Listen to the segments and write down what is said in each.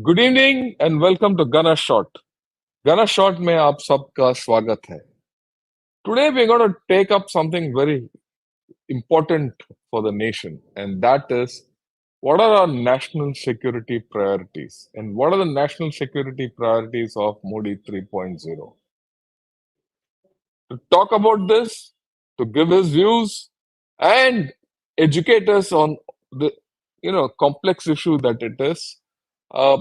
Good evening and welcome to Gana shot. Gana shot में आप सबका स्वागत है। Today we gonna take up something very important for the nation, and that is what are our national security priorities and what are the national security priorities of Modi 3.0. To talk about this, to give his views and educate us on the complex issue that it is, uh,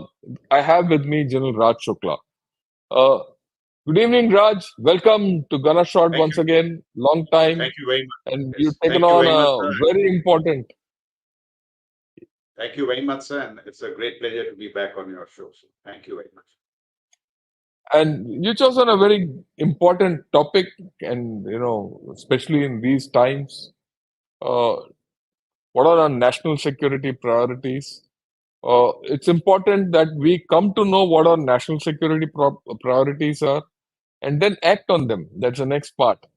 I have with me General Raj Shukla. Uh, Good evening, Raj. Welcome to Gana Shot Thank once you. again. Long time, Thank you very much. and you've Yes. taken Thank you on very much, a sir. very important. Thank you very much, sir. And it's a great pleasure to be back on your show. So thank you very much. And you chosen a very important topic, and especially in these times, uh, what are our national security priorities? It's important that we come to know what our national security priorities are and then act on them. That's the next part.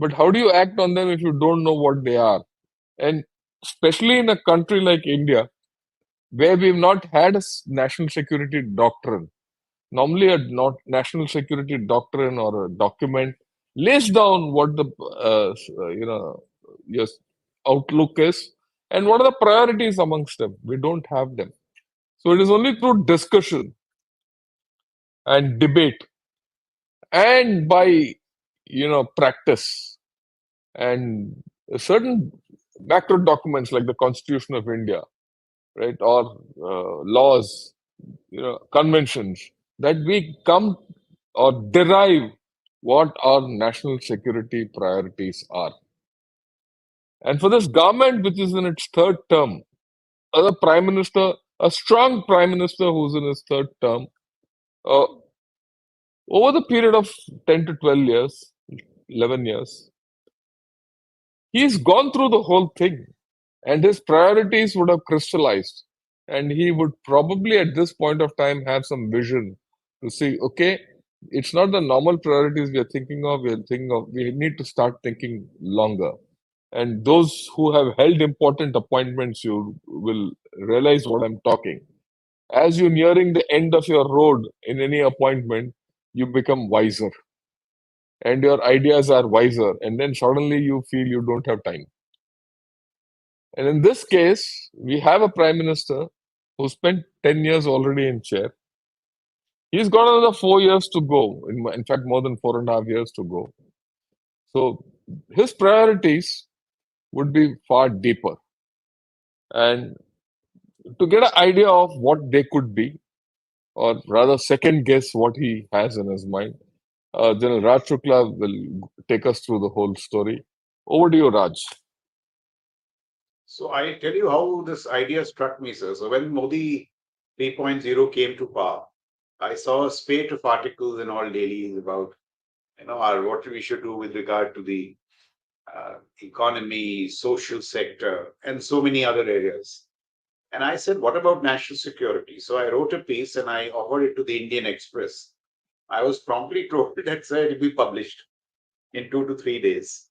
But how do you act on them if you don't know what they are? And especially in a country like India, where we've not had a national security doctrine. Normally, a not national security doctrine or a document lays down what the your outlook is and what are the priorities amongst them. We don't have them, so it is only through discussion and debate and by practice and certain macro documents like the Constitution of India, right, or laws, conventions, that we come or derive what our national security priorities are. And for this government, which is in its third term, a prime minister, a strong prime minister who's in his third term, uh, over the period of 10 to 12 years, 11 years, he's gone through the whole thing and his priorities would have crystallized. And he would probably at this point of time have some vision to see, okay, it's not the normal priorities we are thinking of, we need to start thinking longer. And those who have held important appointments, you will realize what I'm talking. As you're nearing the end of your road in any appointment, you become wiser and your ideas are wiser. And then suddenly you feel you don't have time. And in this case, we have a prime minister who spent 10 years already in chair. He's got another 4 years to go. In fact, more than 4.5 years to go. So his priorities would be far deeper. And to get an idea of what they could be, or rather second guess what he has in his mind, General Raj Shukla will take us through the whole story. Over to you, Raj. So I tell you how this idea struck me, sir. So when Modi 3.0 came to power, I saw a spate of articles in all dailies about what we should do with regard to the economy, social sector, and so many other areas. And I said, what about national security? So I wrote a piece and I offered it to the Indian Express. I was promptly told that, sir, it will be published in 2 to 3 days.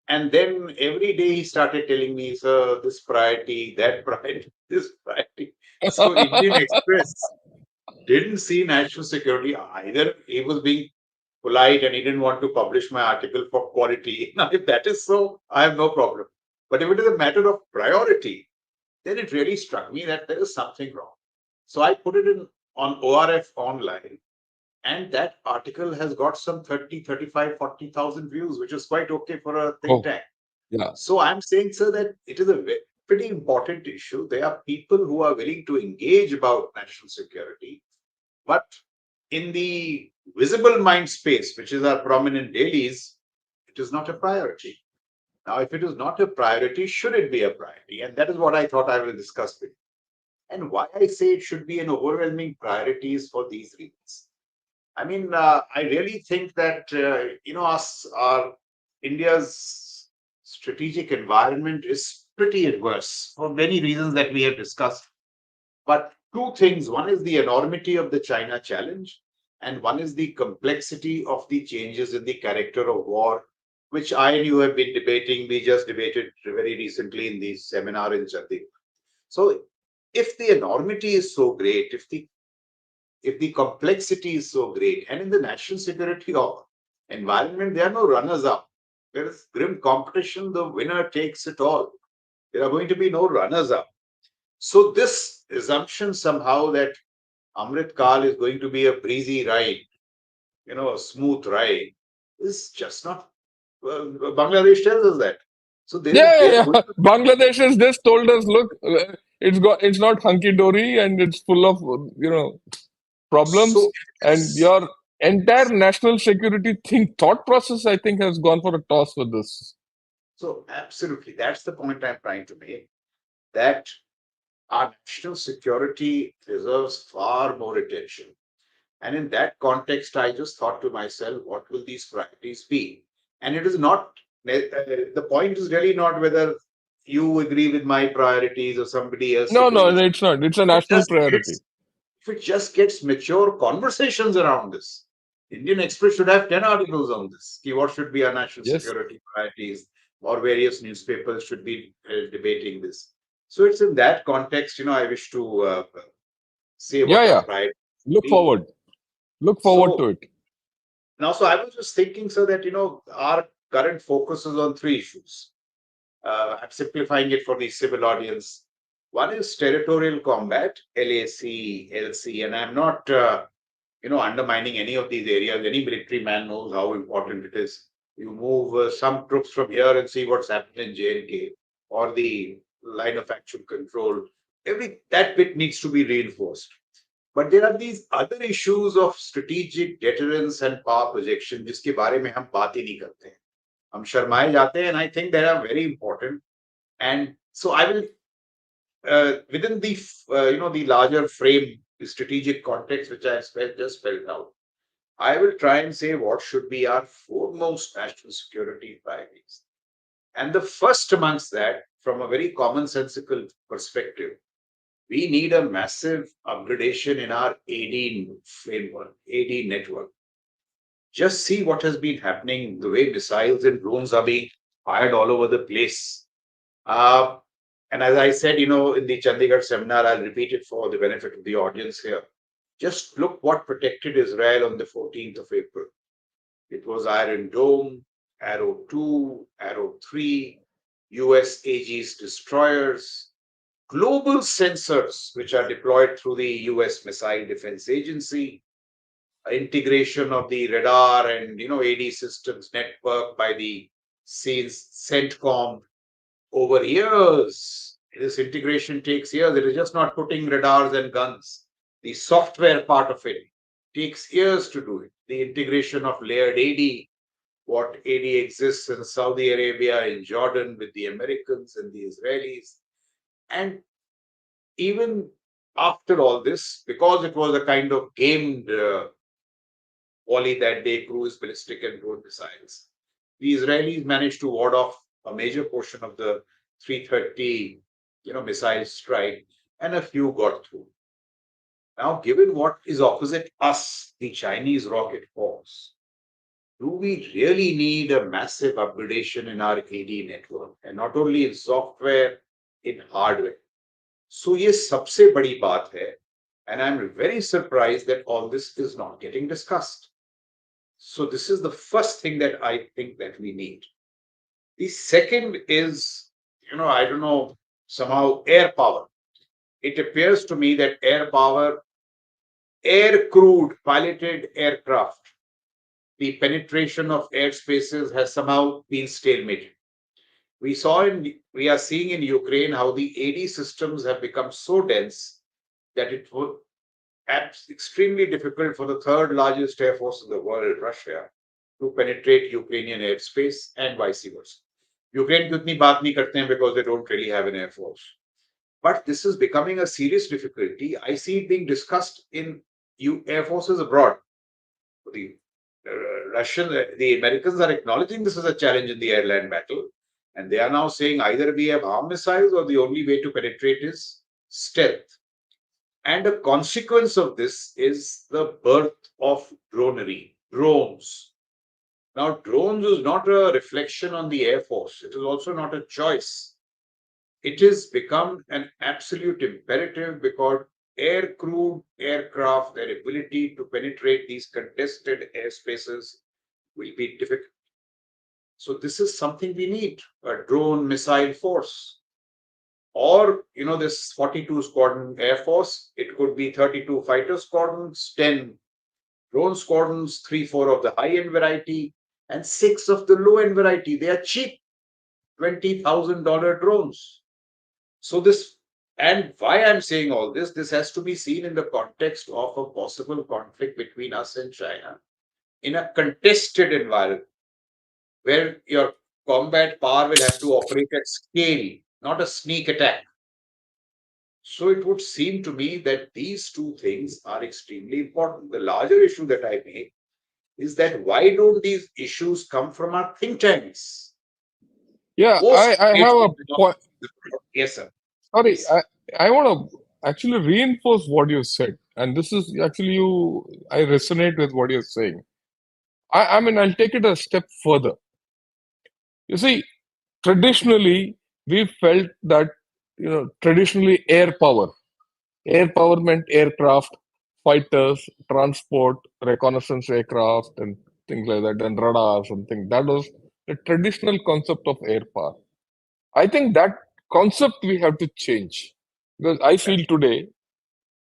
And then every day he started telling me, sir, this priority, that priority, this priority. So Indian Express didn't see national security either. He was being polite and he didn't want to publish my article for quality. Now, if that is so, I have no problem. But if it is a matter of priority, then it really struck me that there is something wrong. So I put it in on ORF online, and that article has got some 30, 35, 40,000 views, which is quite okay for a think Oh, tank. yeah. So I'm saying, sir, that it is a pretty important issue. There are people who are willing to engage about national security, but in the visible mind space, which is our prominent dailies, it is not a priority. Now, if it is not a priority, should it be a priority? And that is what I thought I will discuss with you. And why I say it should be an overwhelming priority is for these reasons. I mean, I really think that our India's strategic environment is pretty adverse for many reasons that we have discussed. But two things: one is the enormity of the China challenge, and one is the complexity of the changes in the character of war, which I and you have been debating. We just debated very recently in the seminar in Chandigarh. So, if the enormity is so great, if the if the complexity is so great, and in the national security environment, there are no runners up. There is grim competition. The winner takes it all. There are going to be no runners up. So this assumption somehow that Amrit Kal is going to be a breezy ride, a smooth ride, is just not. Bangladesh tells us that. So they are Yeah. going to. Bangladesh has just told us, look, it's not hunky dory and it's full of problems, So it and is. your entire national security thought process, I think, has gone for a toss with this. So absolutely, that's the point I'm trying to make. That our national security deserves far more attention. And in that context, I just thought to myself, what will these priorities be? And it is not, the point is really not whether you agree with my priorities or somebody else No, no, agrees. no, it's not. It's a If it national just priority. gets, if it just gets mature conversations around this, Indian Express should have 10 articles on this. What should be our national Yes. security priorities, or various newspapers should be debating this. So it's in that context, I wish to say Yeah, what our yeah. priorities Look be. forward. Look forward So to it. now, so I was just thinking, so that our current focus is on three issues. I'm simplifying it for the civil audience. One is territorial combat, LAC, LC, and I'm not, undermining any of these areas. Any military man knows how important it is. You move some troops from here and see what's happening in J&K, or the line of actual control. Every that bit needs to be reinforced. But there are these other issues of strategic deterrence and power projection, जिसके बारे में हम बात ही नहीं करते हैं. हम शर्माए जाते हैं, and I think they are very important. And so I will, within the the larger frame, the strategic context which I just spelled out, I will try and say what should be our foremost national security priorities. And the first amongst that, from a very commonsensical perspective, we need a massive upgradation in our AD framework, AD network. Just see what has been happening, the way missiles and drones are being fired all over the place. Uh, and as I said, in the Chandigarh seminar, I'll repeat it for the benefit of the audience here. Just look what protected Israel on the 14th of April. It was Iron Dome, Arrow 2, Arrow 3, US Aegis destroyers, global sensors which are deployed through the US Missile Defense Agency, integration of the radar and AD systems network by the CENTCOM over years. This integration takes years. It is just not putting radars and guns. The software part of it takes years to do it. The integration of layered AD, what AD exists in Saudi Arabia, in Jordan with the Americans and the Israelis. And even after all this, because it was a kind of gamed volley that day, cruise, ballistic, and drone missiles, the Israelis managed to ward off a major portion of the 330, missile strike, and a few got through. Now, given what is opposite us, the Chinese rocket force, do we really need a massive upgradation in our AD network, and not only in software, in hardware? So ये सबसे बड़ी बात है, and I'm very surprised that all this is not getting discussed. So this is the first thing that I think that we need. The second is, I don't know, somehow air power. It appears to me that air power, air crewed piloted aircraft, the penetration of airspaces has somehow been stalemated. We are seeing in Ukraine how the AD systems have become so dense that it would extremely difficult for the third largest air force in the world, Russia, to penetrate Ukrainian airspace and vice versa. Ukraine की उतनी बात नहीं करते हैं because they don't really have an air force. But this is becoming a serious difficulty. I see it being discussed in air forces abroad. The the Americans are acknowledging this is a challenge in the airland battle, and they are now saying either we have armed missiles or the only way to penetrate is stealth. And a consequence of this is the birth of dronery, drones. Now, drones is not a reflection on the Air Force. It is also not a choice. It has become an absolute imperative air-crewed aircraft, their ability to penetrate these contested airspaces will be difficult. So this is something we need, a drone missile force. Or, this 42 squadron air force, it could be 32 fighter squadrons, 10 drone squadrons, 3, 4 of the high-end variety, and 6 of the low-end variety. They are cheap, $20,000 drones. So this, and why I'm saying all this has to be seen in the context of a possible conflict between us and China in a contested environment where your combat power will have to operate at scale, not a sneak attack. So it would seem to me that these two things are extremely important. The larger issue that I make is that why don't these issues come from our think tanks? Yeah, Most I have a statements point. yes, sir. Sorry, Please. I want to actually reinforce what you said. And this is actually I resonate with what you're saying. I mean, I'll take it a step further. You see, traditionally, we felt that, traditionally air power meant aircraft, fighters, transport, reconnaissance aircraft, and things like that, and radar, something. That was the traditional concept of air power. I think that concept we have to change because I feel today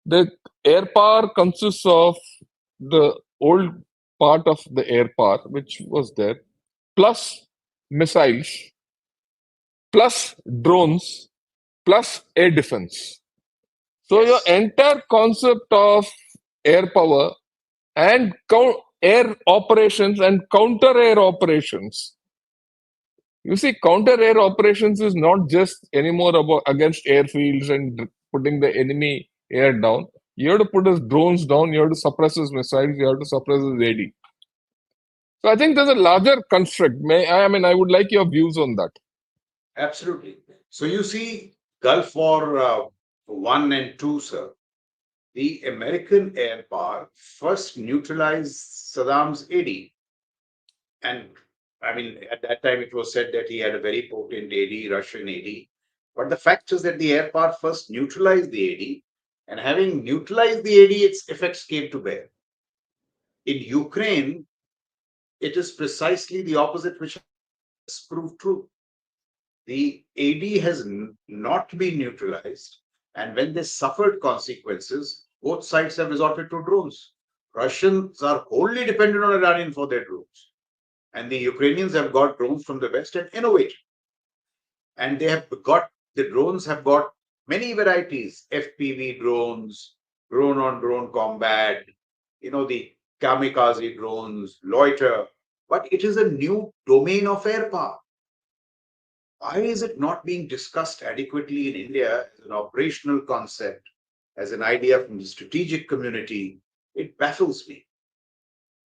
that air power consists of the old part of the air power, which was there, plus missiles, plus drones, plus air defense. So your Yes. entire concept of air power and air operations and counter air operations. You see, counter air operations is not just anymore about against airfields and putting the enemy air down. You have to put his drones down, you have to suppress his missiles, you have to suppress his AD. So I think there's a larger construct. I mean, I would like your views on that. Absolutely. So you see, Gulf War 1 and 2, sir, the American air power first neutralized Saddam's AD. And I mean, at that time, it was said that he had a very potent AD, Russian AD. But the fact is that the air power first neutralized the AD, and having neutralized the AD, its effects came to bear. In Ukraine, it is precisely the opposite which has proved true. The AD has not been neutralized, and when they suffered consequences, both sides have resorted to drones. Russians are wholly dependent on Iranian for their drones, and the Ukrainians have got drones from the West and innovated. And the drones have got many varieties: FPV drones, drone on drone combat, the kamikaze drones, loiter. But it is a new domain of air power. Why is it not being discussed adequately in India as an operational concept, as an idea from the strategic community? It baffles me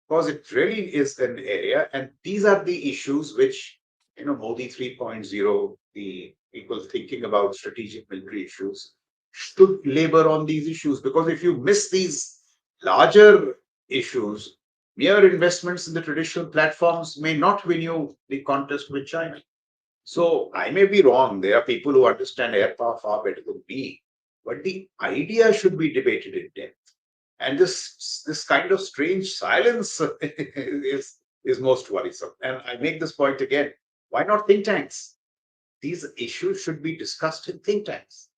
because it really is an area, and these are the issues which, Modi 3.0, the people thinking about strategic military issues, should labor on these issues. Because if you miss these larger issues, mere investments in the traditional platforms may not win you the contest with China. So I may be wrong. There are people who understand air power far better than me, but the idea should be debated in depth. And this kind of strange silence is most worrisome. And I make this point again: why not think tanks? These issues should be discussed in think tanks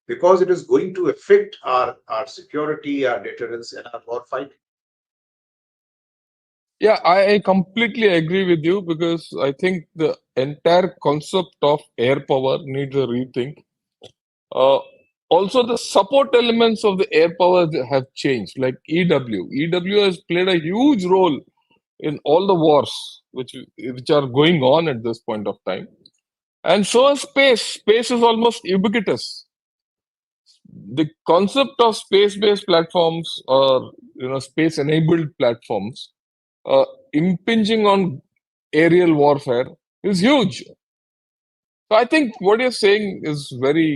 because it is going to affect our security, our deterrence, and our war fighting. Yeah, I completely agree with you because I think the entire concept of air power needs a rethink. Uh, Also, the support elements of the air power have changed, like EW. EW has played a huge role in all the wars which are going on at this point of time. And so is space. Space is almost ubiquitous. The concept of space-based platforms or space-enabled platforms impinging on aerial warfare is huge. So I think what you're saying is very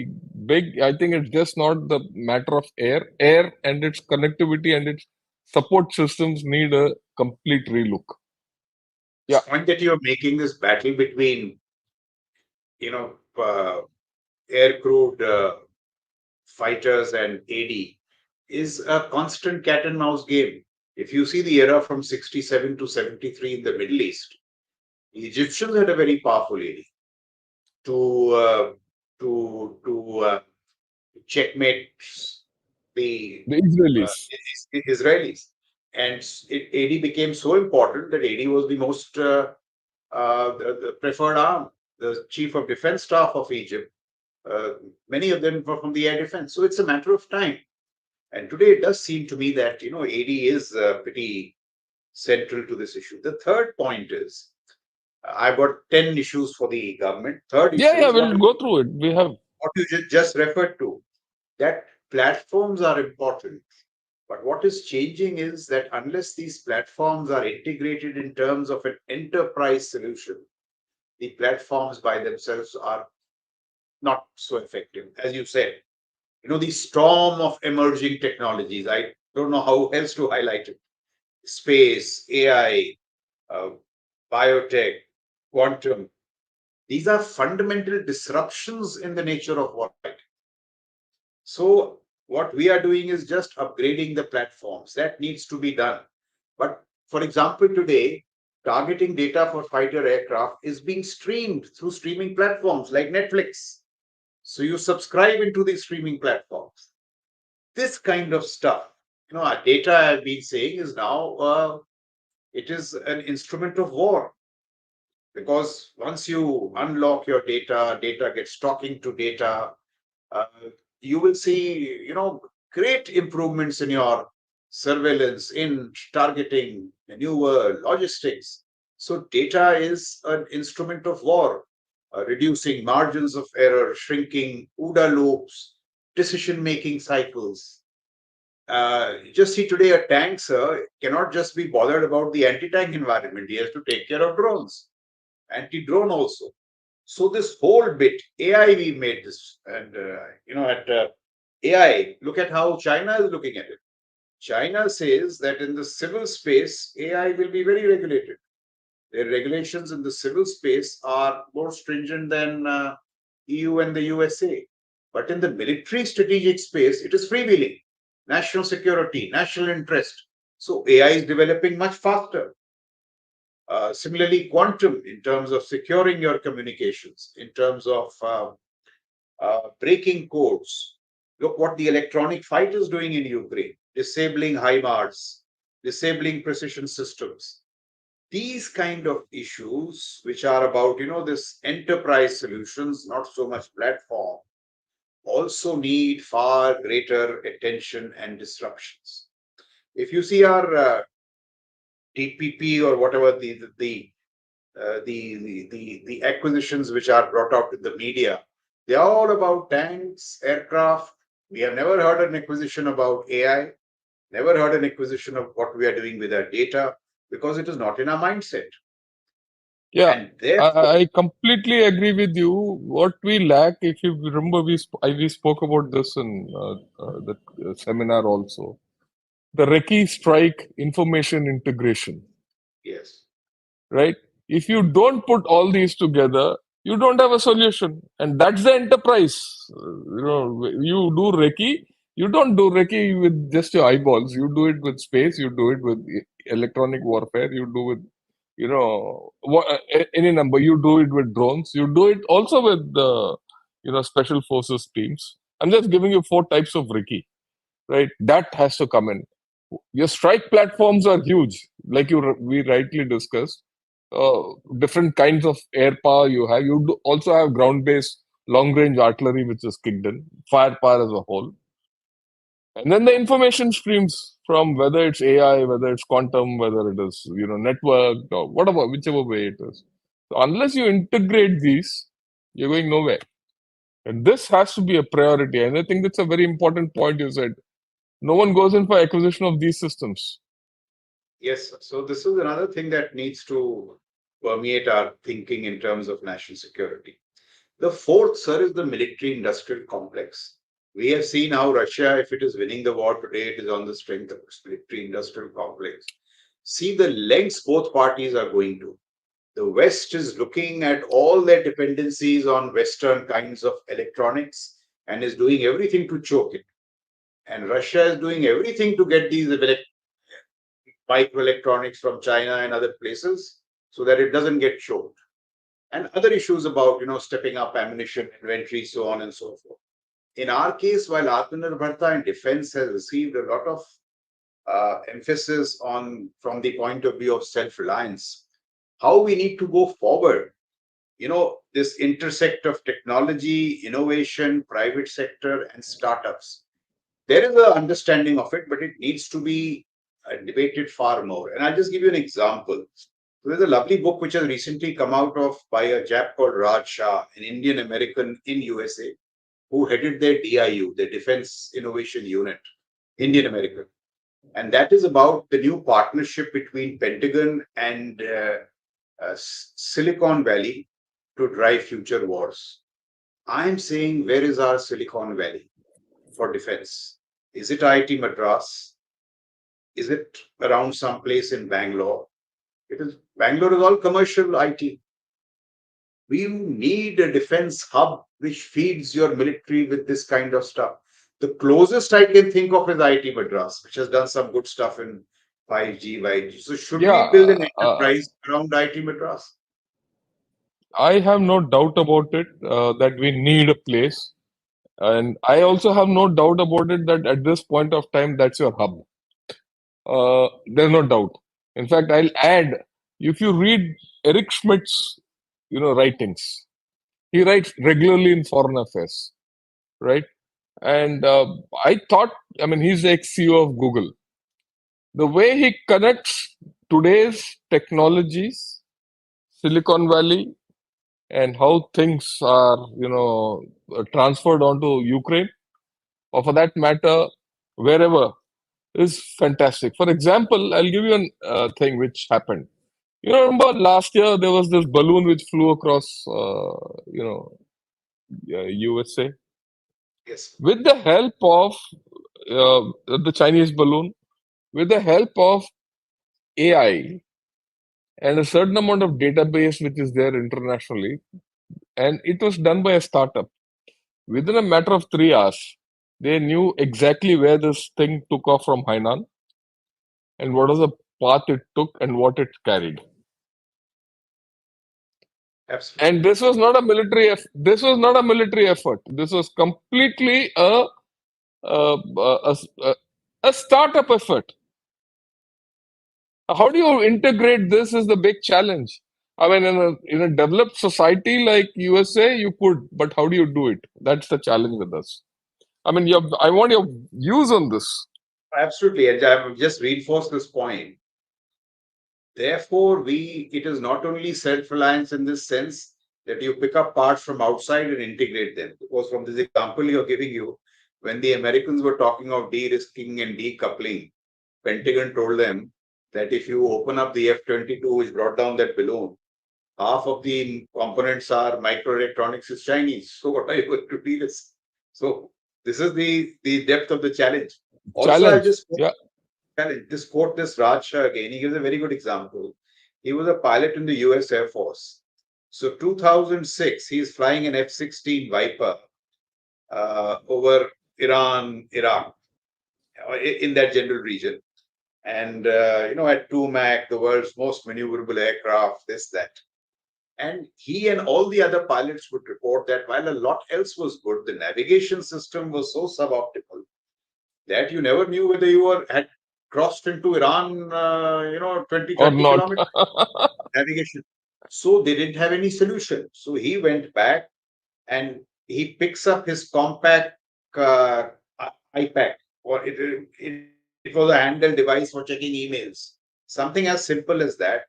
big. I think it's just not the matter of air. Air and its connectivity and its support systems need a complete relook. This Yeah. point that you're making, this battle between, you know, uh, air crewed fighters and AD is a constant cat and mouse game. If you see the era from 67 to 73 in the Middle East, the Egyptians had a very powerful AD to to checkmate the The Israelis. Israelis. And AD became so important that AD was the most the preferred arm, the chief of defense staff of Egypt. Uh, Many of them were from the air defense. So it's a matter of time. And today it does seem to me that AD is pretty central to this issue. The third point is I've got 10 issues for the government. Third Yeah, issue yeah, is we'll go through it. We have. what you just referred to, that platforms are important. But what is changing is that unless these platforms are integrated in terms of an enterprise solution, the platforms by themselves are not so effective. As you said, the storm of emerging technologies. I don't know how else to highlight it. Space, AI, uh, biotech, quantum. These are fundamental disruptions in the nature of what. So what we are doing is just upgrading the platforms. That needs to be done. But for example, today, targeting data for fighter aircraft is being streamed through streaming platforms like Netflix. So you subscribe into these streaming platforms. This kind of stuff, our data, I've been saying, is now it is an instrument of war, because once you unlock your data, data gets talking to data, uh, you will see, great improvements in your surveillance, in targeting, the new world, logistics. So data is an instrument of war, reducing margins of error, shrinking OODA loops, decision-making cycles. Just see today, a tank, sir, cannot just be bothered about the anti-tank environment. He has to take care of drones, anti-drone also. So this whole bit, AI, we made this, and at AI, look at how China is looking at it. China says that in the civil space, AI will be very regulated. Their regulations in the civil space are more stringent than EU and the USA. But in the military strategic space, it is freewheeling, national security, national interest. So AI is developing much faster. Similarly, quantum, in terms of securing your communications, in terms of breaking codes. Look what the electronic fight is doing in Ukraine, disabling HIMARS, disabling precision systems. These kind of issues, which are about, this enterprise solutions, not so much platform, also need far greater attention and disruptions. If you see our TPP or whatever the acquisitions which are brought out in the media, they are all about tanks, aircraft. We have never heard an acquisition about AI, never heard an acquisition of what we are doing with our data, because it is not in our mindset. Yeah, And therefore, I completely agree with you. What we lack, if you remember, we spoke about this in the seminar also. The Recce strike information integration, yes, right? If you don't put all these together, you don't have a solution, and that's the enterprise. You do Recce. You don't do Recce with just your eyeballs. You do it with space. You do it with electronic warfare. You do with any number. You do it with drones. You do it also with the special forces teams. I'm just giving you four types of Recce, right? That has to come in. Your strike platforms are huge, like we rightly discussed. Different kinds of air power you have. You also have ground-based long-range artillery, which is kicked in, firepower as a whole, and then the information streams from whether it's AI, whether it's quantum, whether it is network or whatever, whichever way it is. So unless you integrate these, you're going nowhere. And this has to be a priority. And I think that's a very important point you said. No one goes in for acquisition of these systems. yes. So this is another thing that needs to permeate our thinking in terms of national security. The fourth, sir, is the military-industrial complex. We have seen how Russia, if it is winning the war today, it is on the strength of its military-industrial complex. See the lengths both parties are going to. The West is looking at all their dependencies on Western kinds of electronics and is doing everything to choke it. And Russia is doing everything to get these microelectronics from China and other places so that it doesn't get choked. And other issues about, stepping up ammunition inventory, so on and so forth. In our case, while Atmanirbharta and defense has received a lot of emphasis on from the point of view of self-reliance, how we need to go forward, this intersect of technology, innovation, private sector, and startups. There is an understanding of it, but it needs to be debated far more. And I'll just give you an example. There's a lovely book which has recently come out of by a chap called Raj Shah, an Indian American in USA, who headed their DIU, the Defense Innovation Unit, Indian American. And that is about the new partnership between Pentagon and Silicon Valley to drive future wars. I'm saying, where is our Silicon Valley for defense? Is it IIT Madras? Is it around some place in Bangalore? Because Bangalore is all commercial IT. We need a defense hub which feeds your military with this kind of stuff. The closest I can think of is IIT Madras, which has done some good stuff in 5G, 5G. So should we build Yeah, an enterprise around IIT Madras? I have no doubt about it that we need a place. And I also have no doubt about it that at this point of time, that's your hub. There's no doubt. In fact, I'll add, if you read Eric Schmidt's, writings, he writes regularly in Foreign Affairs, right? And I thought, I mean, he's the ex-CEO of Google. The way he connects today's technologies, Silicon Valley, and how things are, transferred onto Ukraine, or for that matter, wherever, is fantastic. For example, I'll give you a thing which happened. Remember last year there was this balloon which flew across, USA Yes. with the help of the Chinese balloon, with the help of AI and a certain amount of database which is there internationally, and it was done by a startup. Within a matter of 3 hours, they knew exactly where this thing took off from Hainan and what was the path it took and what it carried. Absolutely. And this was not a military. This was not a military effort. This was completely a, a, a, a startup effort. How do you integrate this? Is the big challenge. I mean, in a developed society like USA, you could, but how do you do it? That's the challenge with us. I mean, I want your views on this. Absolutely. And I will just reinforce this point. Therefore, it is not only self-reliance in this sense that you pick up parts from outside and integrate them. Because from this example you're giving you, when the Americans were talking of de-risking and decoupling, Pentagon told them that if you open up the F-22, which brought down that balloon, half of the components are microelectronics is Chinese. So what are you going to de-risk? So this is the depth of the challenge. Also, I Challenge. just Yeah. quote this Raj Shah again. He gives a very good example. He was a pilot in the US Air Force. So 2006, he's flying an F-16 Viper over Iran, Iraq, in that general region. And, at 2 Mach, the world's most maneuverable aircraft, this, that. And he and all the other pilots would report that while a lot else was good, the navigation system was so suboptimal that you never knew whether had crossed into Iran, 20, Or 30 not. kilometers navigation. So they didn't have any solution. So he went back and he picks up his compact iPad, or it was a handheld device for checking emails, something as simple as that,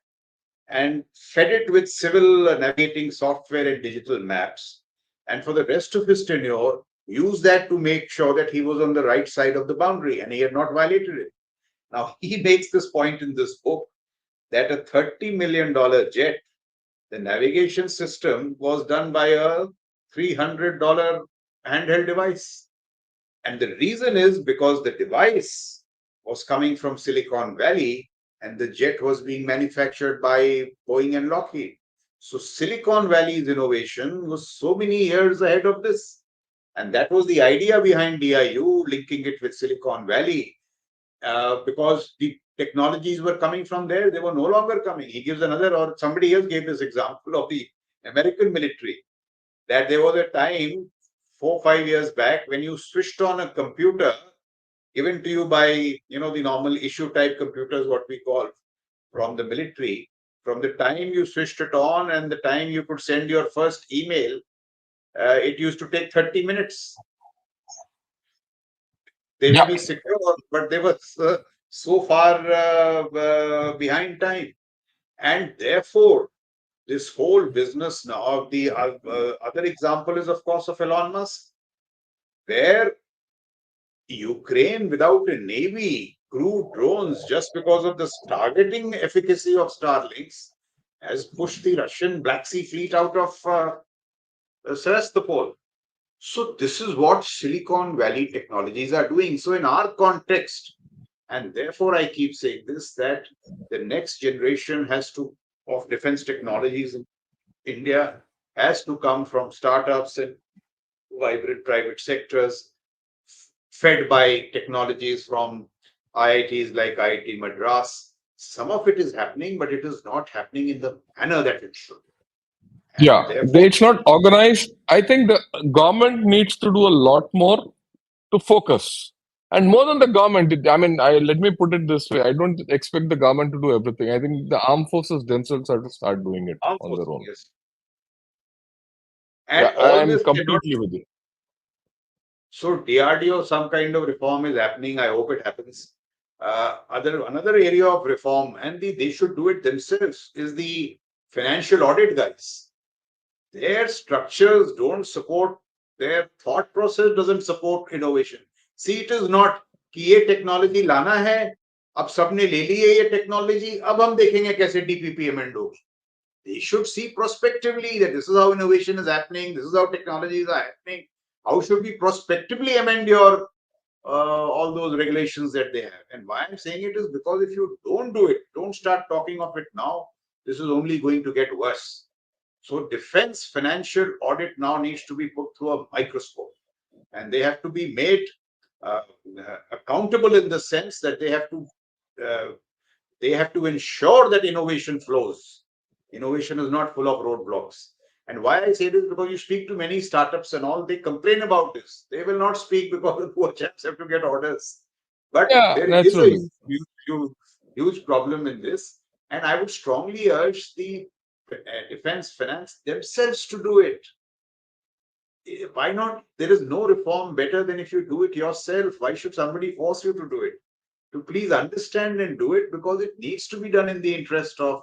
and fed it with civil navigating software and digital maps. And for the rest of his tenure, used that to make sure that he was on the right side of the boundary and he had not violated it. Now, he makes this point in this book that a $30 million jet, the navigation system was done by a $300 handheld device. And the reason is because the device was coming from Silicon Valley and the jet was being manufactured by Boeing and Lockheed. So Silicon Valley's innovation was so many years ahead of this. And that was the idea behind DIU, linking it with Silicon Valley, because the technologies were coming from there. They were no longer coming. He gives another, or somebody else gave this example of the American military, that there was a time 4 5 years back when you switched on a computer given to you by the normal issue type computers, what we call from the military. From the time you switched it on and the time you could send your first email, it used to take 30 minutes. They may Yeah, be secure, but they were so far behind time. And therefore, this whole business now, the other example is, of course, of Elon Musk, where Ukraine, without a navy, grew drones just because of the targeting efficacy of Starlinks, has pushed the Russian Black Sea Fleet out of Sevastopol. So this is what Silicon Valley technologies are doing. So in our context, and therefore I keep saying this, that the next generation has to of defense technologies in India has to come from startups and vibrant private sectors, fed by technologies from IITs like IIT Madras. Some of it is happening, but it is not happening in the manner that it should. And yeah. therefore, It's not organized. I think the government needs to do a lot more to focus. And more than the government, let me put it this way: I don't expect the government to do everything. I think the armed forces themselves have to start doing it armed on their forces, own. yes. Yeah, And all I'm this cannot. completely with you. So DRDO, some kind of reform is happening. I hope it happens. Another area of reform, and they should do it themselves, is the financial audit guys. Their structures don't support, their thought process doesn't support innovation. See, it is not कि ये technology लाना है, अब सबने ले ली है ये technology, अब हम देखेंगे कैसे डीपीपी अमेंड होगी. They should see prospectively that this is how innovation is happening, this is how technologies are happening. How should we prospectively amend your all those regulations that they have? And why I'm saying it is because if you don't do it, don't start talking of it now, this is only going to get worse. So defense financial audit now needs to be put through a microscope, and they have to be made uh, accountable in the sense that uh, they have to ensure that innovation flows. Innovation is not full of roadblocks. And why I say this, because you speak to many startups and all, they complain about this. They will not speak because the poor chaps have to get orders. But Yeah, there is a naturally. huge problem in this. And I would strongly urge the defense finance themselves to do it. Why not? There is no reform better than if you do it yourself. Why should somebody force you to do it? To please understand and do it, because it needs to be done in the interest of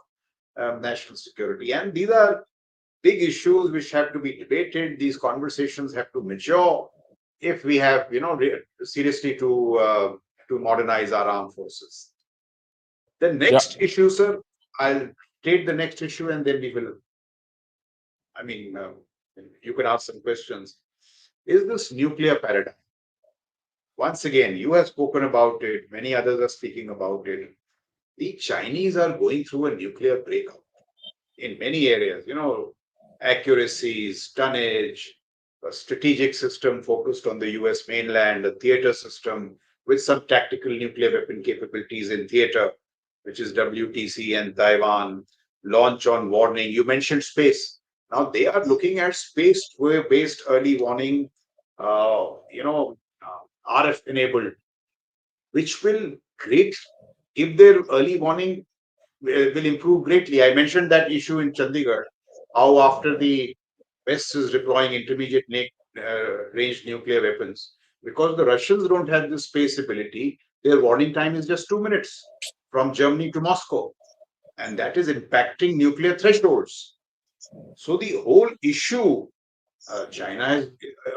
national security. And these are big issues which have to be debated. These conversations have to mature if we have, seriously to modernize our armed forces. The Yeah, next issue, sir, I'll state the next issue and then we will. I mean, you can ask some questions. Is this nuclear paradigm? Once again, you have spoken about it. Many others are speaking about it. The Chinese are going through a nuclear breakout in many areas, accuracies, tonnage, a strategic system focused on the US mainland, a theater system with some tactical nuclear weapon capabilities in theater, which is WTC and Taiwan, launch on warning. You mentioned space. Now they are looking at space-based early warning, RF enabled, which will great give their early warning will improve greatly. I mentioned that issue in Chandigarh, how after the West is deploying intermediate range nuclear weapons, because the Russians don't have this space ability, their warning time is just 2 minutes from Germany to Moscow, and that is impacting nuclear thresholds. So the whole issue, China is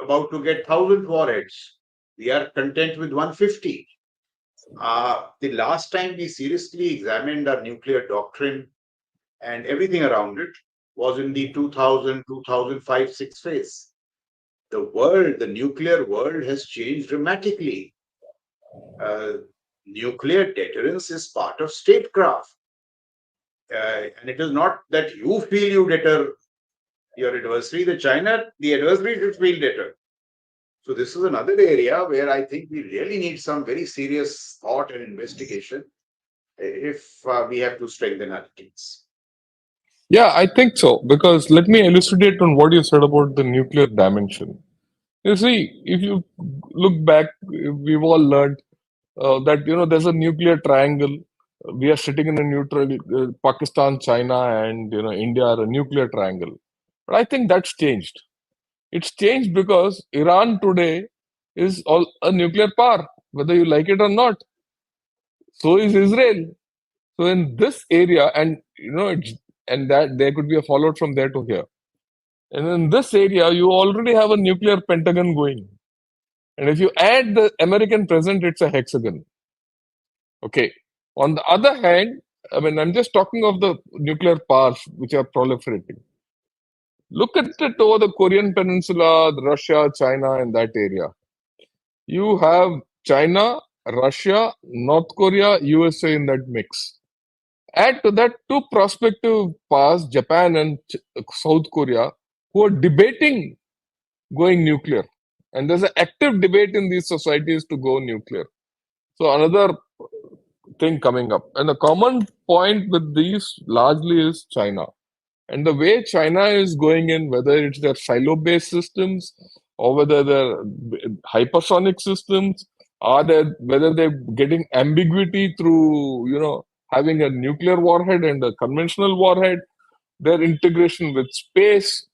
about to get 1,000 warheads. We are content with 150. The last time we seriously examined our nuclear doctrine and everything around it was in the 2000, 2005, 6 phase. The nuclear world has changed dramatically. Uh, Nuclear deterrence is part of statecraft. And it is not that you feel you deter your adversary. The adversary should feel deterred. So this is another area where I think we really need some very serious thought and investigation if we have to strengthen our case. Yeah, I think so. Because let me elucidate on what you said about the nuclear dimension. You see, if you look back, we've all learned that there's a nuclear triangle. We are sitting in a neutral Pakistan, China, and India are a nuclear triangle. But I think that's changed. It's changed because Iran today is all a nuclear power, whether you like it or not. So is Israel. So in this area, and and that there could be a fallout from there to here. And in this area, you already have a nuclear pentagon going. And if you add the American present, it's a hexagon. Okay. On the other hand, I mean, I'm just talking of the nuclear powers which are proliferating. Look at it over the Korean Peninsula, Russia, China, and that area. You have China, Russia, North Korea, USA in that mix. Add to that two prospective powers, Japan and South Korea, who are debating going nuclear. And there's an active debate in these societies to go nuclear. So another thing coming up. And the common point with these largely is China. And the way China is going in, whether it's their silo-based systems or whether they're hypersonic systems, or whether they're getting ambiguity through, having a nuclear warhead and a conventional warhead, their integration with space,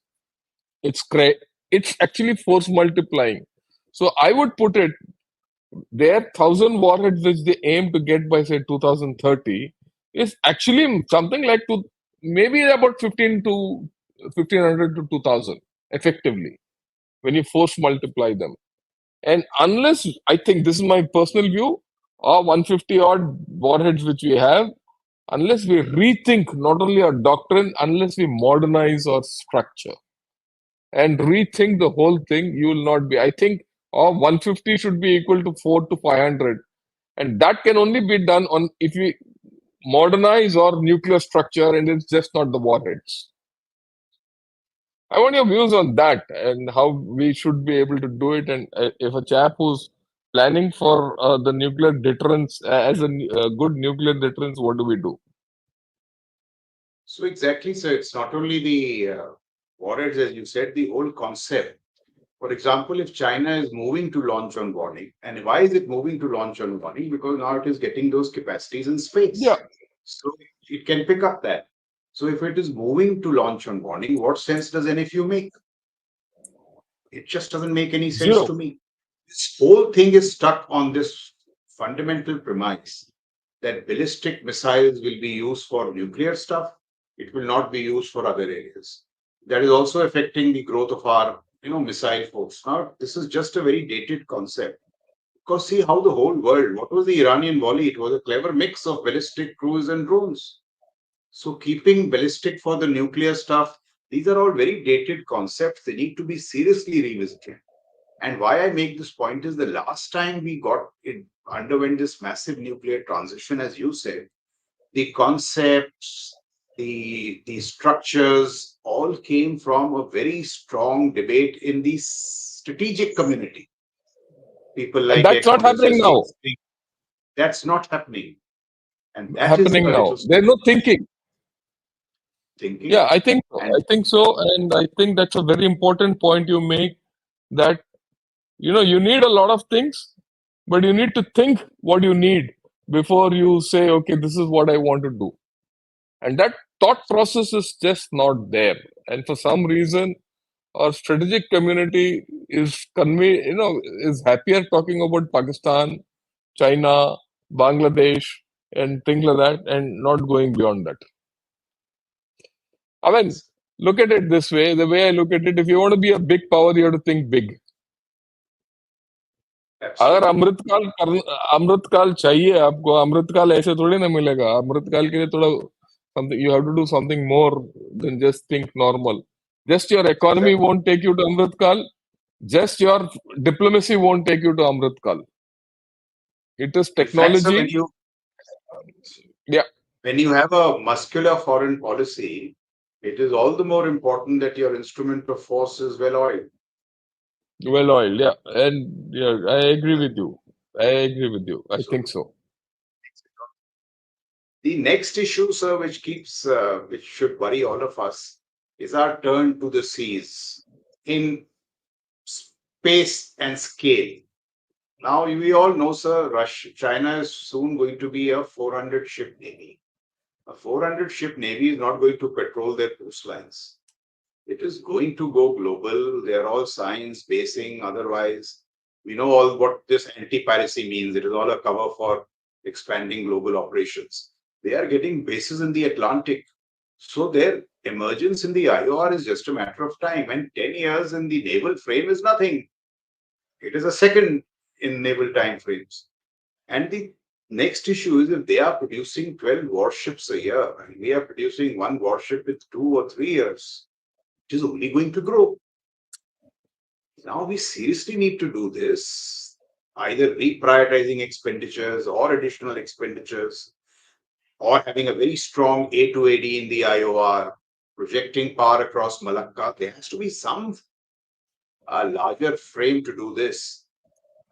it's actually force multiplying. So I would put it, their 1,000 warheads which they aim to get by say 2030 is actually something like maybe about 1500 to 2000 effectively when you force multiply them. And unless, I think this is my personal view, or 150 odd warheads which we have, unless we rethink not only our doctrine, unless we modernize our structure and rethink the whole thing, you will not be. I think 150 should be equal to 4 to 500, and that can only be done on if we modernize our nuclear structure, and it's just not the warheads. I want your views on that and how we should be able to do it. And if a chap who's planning for the nuclear deterrence as a good nuclear deterrence, what do we do? So exactly, so it's not only the warheads, as you said, the whole concept. For example, if China is moving to launch on warning, and why is it moving to launch on warning? Because now it is getting those capacities in Yeah, space. So it can pick up that. So if it is moving to launch on warning, what sense does NFU make? It just doesn't make any sense zero. to me. This whole thing is stuck on this fundamental premise that ballistic missiles will be used for nuclear stuff. It will not be used for other areas. That is also affecting the growth of our, missile force. Now, this is just a very dated concept. Because see how the whole world, what was the Iranian volley? It was a clever mix of ballistic cruise and drones. So keeping ballistic for the nuclear stuff, these are all very dated concepts. They need to be seriously revisited. And why I make this point is the last time we got it underwent this massive nuclear transition, as you said, the concepts, the structures all came from a very strong debate in the strategic community. People And like that's not happening ex-Professor now. Singh. That's not happening. And that is Happening a now. little There's no thinking. thinking. Yeah, I think so. And I think so. And I think that's a very important point you make that, you need a lot of things, but you need to think what you need before you say, okay, this is what I want to do. And that thought process is just not there. And for some reason, our strategic community is happier talking about Pakistan, China, Bangladesh, and things like that, and not going beyond that. I mean, look at it this way. The way I look at it, if you want to be a big power, you have to think big. अगर absolutely. अमृतकाल चाहिए आपको, अमृतकाल ऐसे थोड़ी ना मिलेगा. अमृतकाल के लिए थोड़ा something you have to do something more than just think normal. Just your economy Exactly. won't take you to Amritkal. Just your diplomacy won't take you to Amritkal. It is In fact, sir, technology. Yeah, when you have a muscular foreign policy, it is all the more important that your instrument of force is well oiled. Well oiled, yeah. And yeah, I agree with you. I agree with you. I So think so. the next issue, sir, which should worry all of us, is our turn to the seas in space and scale. Now, we all know, sir, China is soon going to be a 400 ship navy. A 400 ship navy is not going to patrol their coastlines. It is going to go global. They are all science basing. Otherwise, we know all what this anti-piracy means. It is all a cover for expanding global operations. They are getting bases in the Atlantic. So their emergence in the IOR is just a matter of time. And 10 years in the naval frame is nothing. It is a second in naval time frames. And the next issue is if they are producing 12 warships a year and we are producing one warship with 2 or 3 years, it is only going to grow. Now we seriously need to do this, either reprioritizing expenditures or additional expenditures, or having a very strong A2AD in the IOR, projecting power across Malacca. There has to be some larger frame to do this.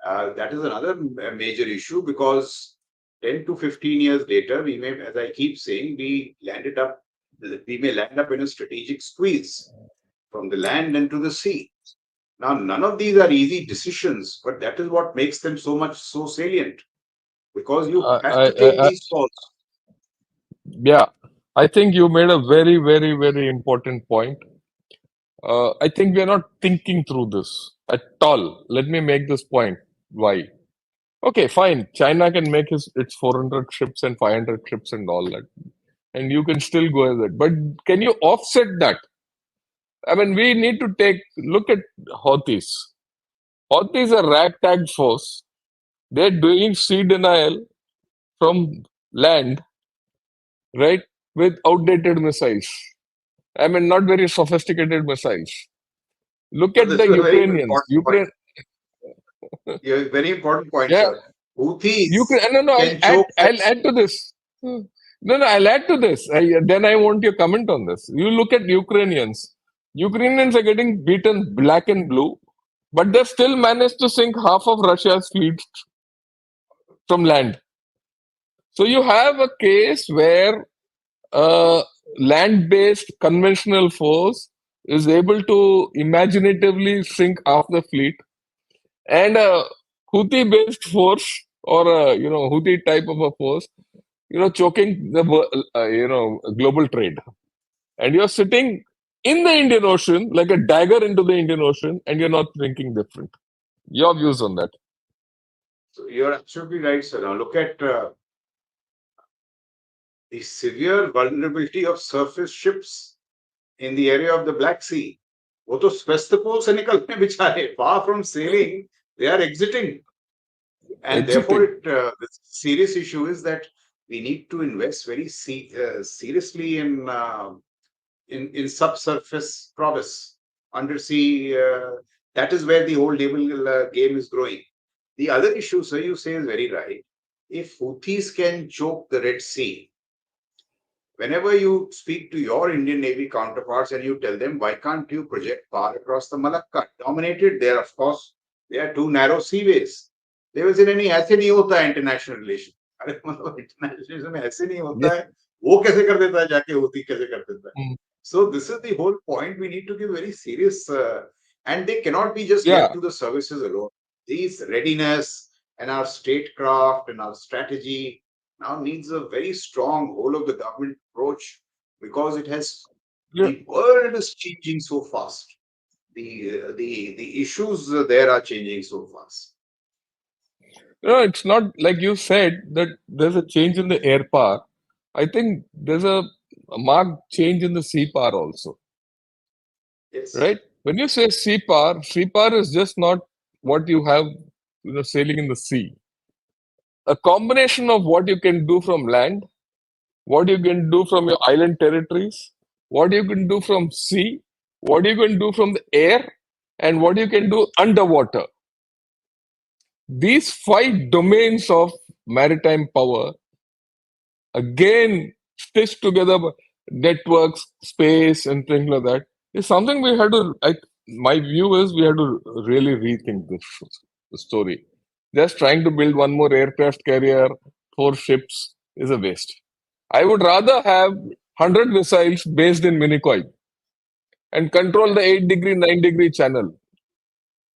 That is another major issue because 10 to 15 years later, we may, as I keep saying, we may land up in a strategic squeeze from the land and to the sea. Now, none of these are easy decisions, but that is what makes them so salient because you I, have I, to take I, I these calls. yeah. I think you made a very, very, very important point. I think we are not thinking through this at all. Let me make this point. Why? Okay, fine. China can make its 400 ships and 500 ships and all that, and you can still go with it. But can you offset that? I mean, we need to look at Houthis. Houthis are ragtag force. They're doing sea denial from land, right, with outdated missiles. I mean, not very sophisticated missiles. Look So at this the is a very Ukrainians. important point. Ukraine, Yeah, very important point, yeah, sir. Houthis Ukraine. No, no, can choke that. I'll add to this. No, no, I'll add to this. Then I want your comment on this. You look at Ukrainians. Ukrainians are getting beaten black and blue, but they still managed to sink half of Russia's fleet from land. So you have a case where a land-based conventional force is able to imaginatively sink half the fleet, and a Houthi-based force or a Houthi type of a force, choking the global trade. And you're sitting in the Indian Ocean like a dagger into the Indian Ocean, and you're not thinking different. Your views on that? So you're absolutely right, sir. Now look at the severe vulnerability of surface ships in the area of the Black Sea. वो तो Sebastopol से निकलते हैं बेचारे, far from sailing, they are exiting. And therefore, Exiting. the serious issue is that we need to invest very seriously in subsurface prowess, undersea. That is where the whole naval game is growing. The other issue, sir, you say is very right. If Houthis can choke the Red Sea, whenever you speak to your Indian Navy counterparts and you tell them, why can't you project power across the Malacca? Dominated there, of course, there are two narrow seaways. They will say, नहीं ऐसे नहीं होता है international relation. अरे मतलब international relation में ऐसे नहीं Yeah. होता है. वो कैसे कर देता है जाके होती कैसे कर देता है. Mm. So this is the whole point. We need to give very serious, and they cannot be just Yeah. left to the services alone. These readiness and our statecraft and our strategy now needs a very strong whole of the government approach because Yeah. the world is changing so fast. The issues there are changing so fast. It's not like you said that there's a change in the air power. I think there's a marked change in the sea power also, Yes. right? When you say sea power is just not what you have, sailing in the sea. A combination of what you can do from land, what you can do from your island territories, what you can do from sea, what you can do from the air, and what you can do underwater. These five domains of maritime power, again, stitched together by networks, space, and things like that, is something we have to my view is we have to really rethink this story. Just trying to build one more aircraft carrier, four ships is a waste. I would rather have 100 missiles based in Minicoy and control the 8 degree, 9 degree channel,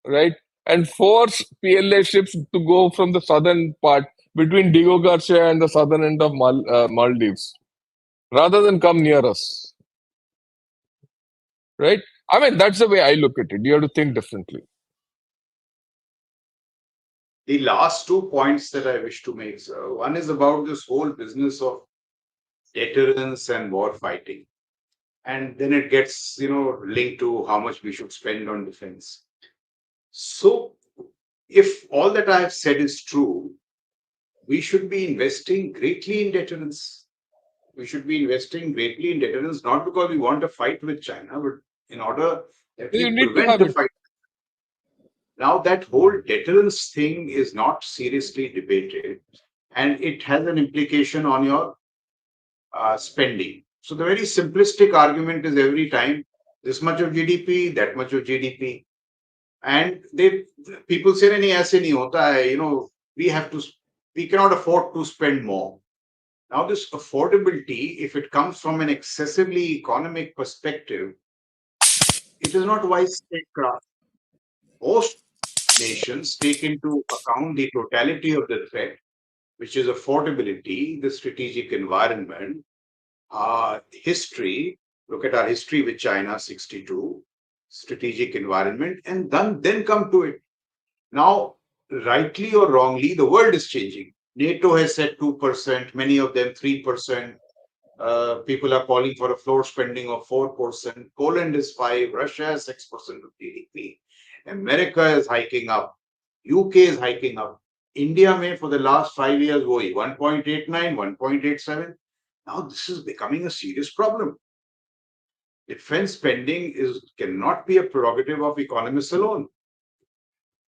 right? And force PLA ships to go from the southern part between Diego Garcia and the southern end of Maldives rather than come near us, right? I mean, that's the way I look at it. You have to think differently. The last 2 points that I wish to make, sir. One is about this whole business of deterrence and war fighting. And then it gets, linked to how much we should spend on defense. So, if all that I have said is true, we should be investing greatly in deterrence. We should be investing greatly in deterrence, not because we want a fight with China, but in order that You we need to prevent have a it. fight. Now, that whole deterrence thing is not seriously debated, and it has an implication on your spending. So, the very simplistic argument is every time this much of GDP, that much of GDP. And people say, "नहीं ऐसे नहीं होता है, we have to, we cannot afford to spend more." Now, this affordability, if it comes from an excessively economic perspective, it is not wise statecraft. Most nations take into account the totality of the threat, which is affordability, the strategic environment, history. Look at our history with China 62, strategic environment, and then come to it. Now, rightly or wrongly, the world is changing. NATO has said 2%, many of them 3%. People are calling for a floor spending of 4%. Poland is 5%, Russia is 6% of GDP. America is hiking up. UK is hiking up. India may for the last 5 years go 1.89, 1.87. Now this is becoming a serious problem. Defense spending cannot be a prerogative of economists alone.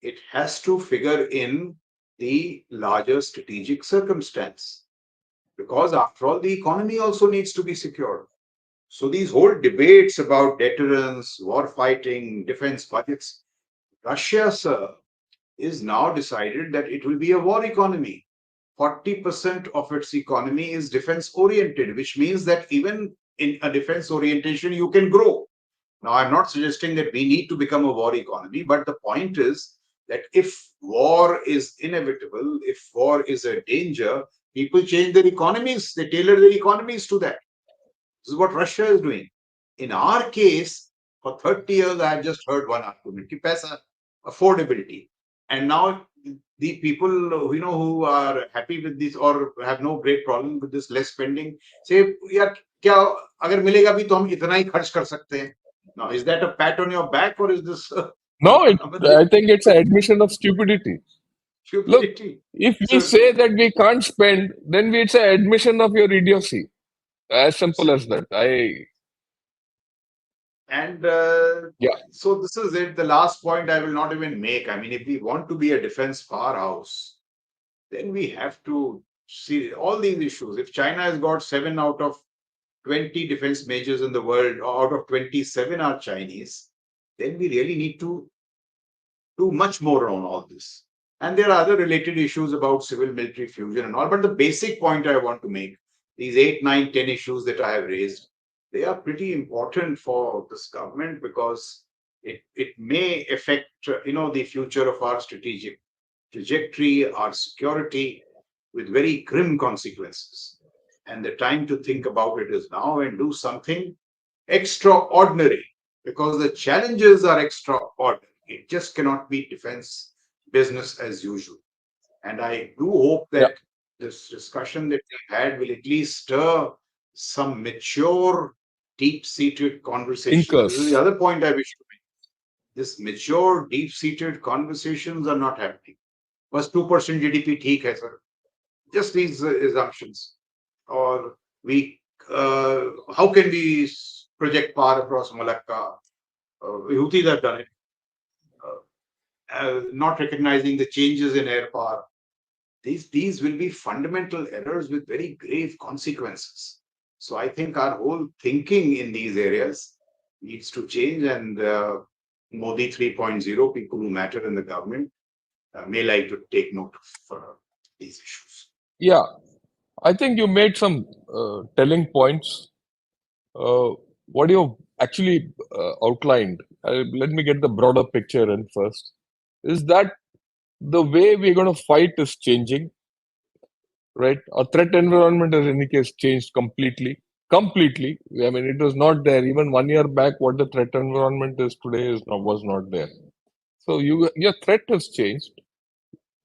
It has to figure in the larger strategic circumstance, because after all, the economy also needs to be secured. So these whole debates about deterrence, war fighting, defense budgets, Russia, sir, is now decided that it will be a war economy. 40% of its economy is defense oriented, which means that even in a defense orientation, you can grow. Now, I'm not suggesting that we need to become a war economy, but the point is that if war is inevitable, if war is a danger, people change their economies, they tailor their economies to that. This is what Russia is doing. In our case, for 30 years, I have just heard one argument, ki paisa, affordability. And now the people who are happy with this or have no great problem with this less spending say, यार क्या अगर मिलेगा भी तो हम इतना ही खर्च कर सकते हैं. Now, is that a pat on your back or is this No, मतलब I think it's an admission of stupidity. Look, stupidity? if we So, say that we can't spend, then it's an admission of your idiocy. As simple as that. and Yeah, so this is it. The last point I will not even make. I mean, if we want to be a defense powerhouse, then we have to see all these issues. If China has got 7 out of 20 defense majors in the world, or out of 27 are Chinese, then we really need to do much more on all this. And there are other related issues about civil military fusion and all. But the basic point I want to make, these 8, 9, 10 issues that I have raised, they are pretty important for this government because it may affect the future of our strategic trajectory, our security, with very grim consequences. And the time to think about it is now and do something extraordinary, because the challenges are extraordinary. It just cannot be defense business as usual. And I do hope yeah. that this discussion that we had will at least stir some mature, deep seated conversations. This is the Thinkers. other point I wish to make. This mature, deep seated conversations are not happening. बस 2% GDP ठीक है sir. Just these assumptions. Or how can we project power across Malacca? Houthis have done it. Not recognizing the changes in air power. These will be fundamental errors with very grave consequences. So I think our whole thinking in these areas needs to change, and Modi 3.0, people who matter in the government may like to take note of these issues. Yeah, I think you made some telling points. Uh, what you actually outlined, let me get the broader picture in first, is that the way we're going to fight is changing, right? Our threat environment has, in any case, changed completely. Completely. I mean, it was not there. Even 1 year back, what the threat environment is today was not there. So your threat has changed.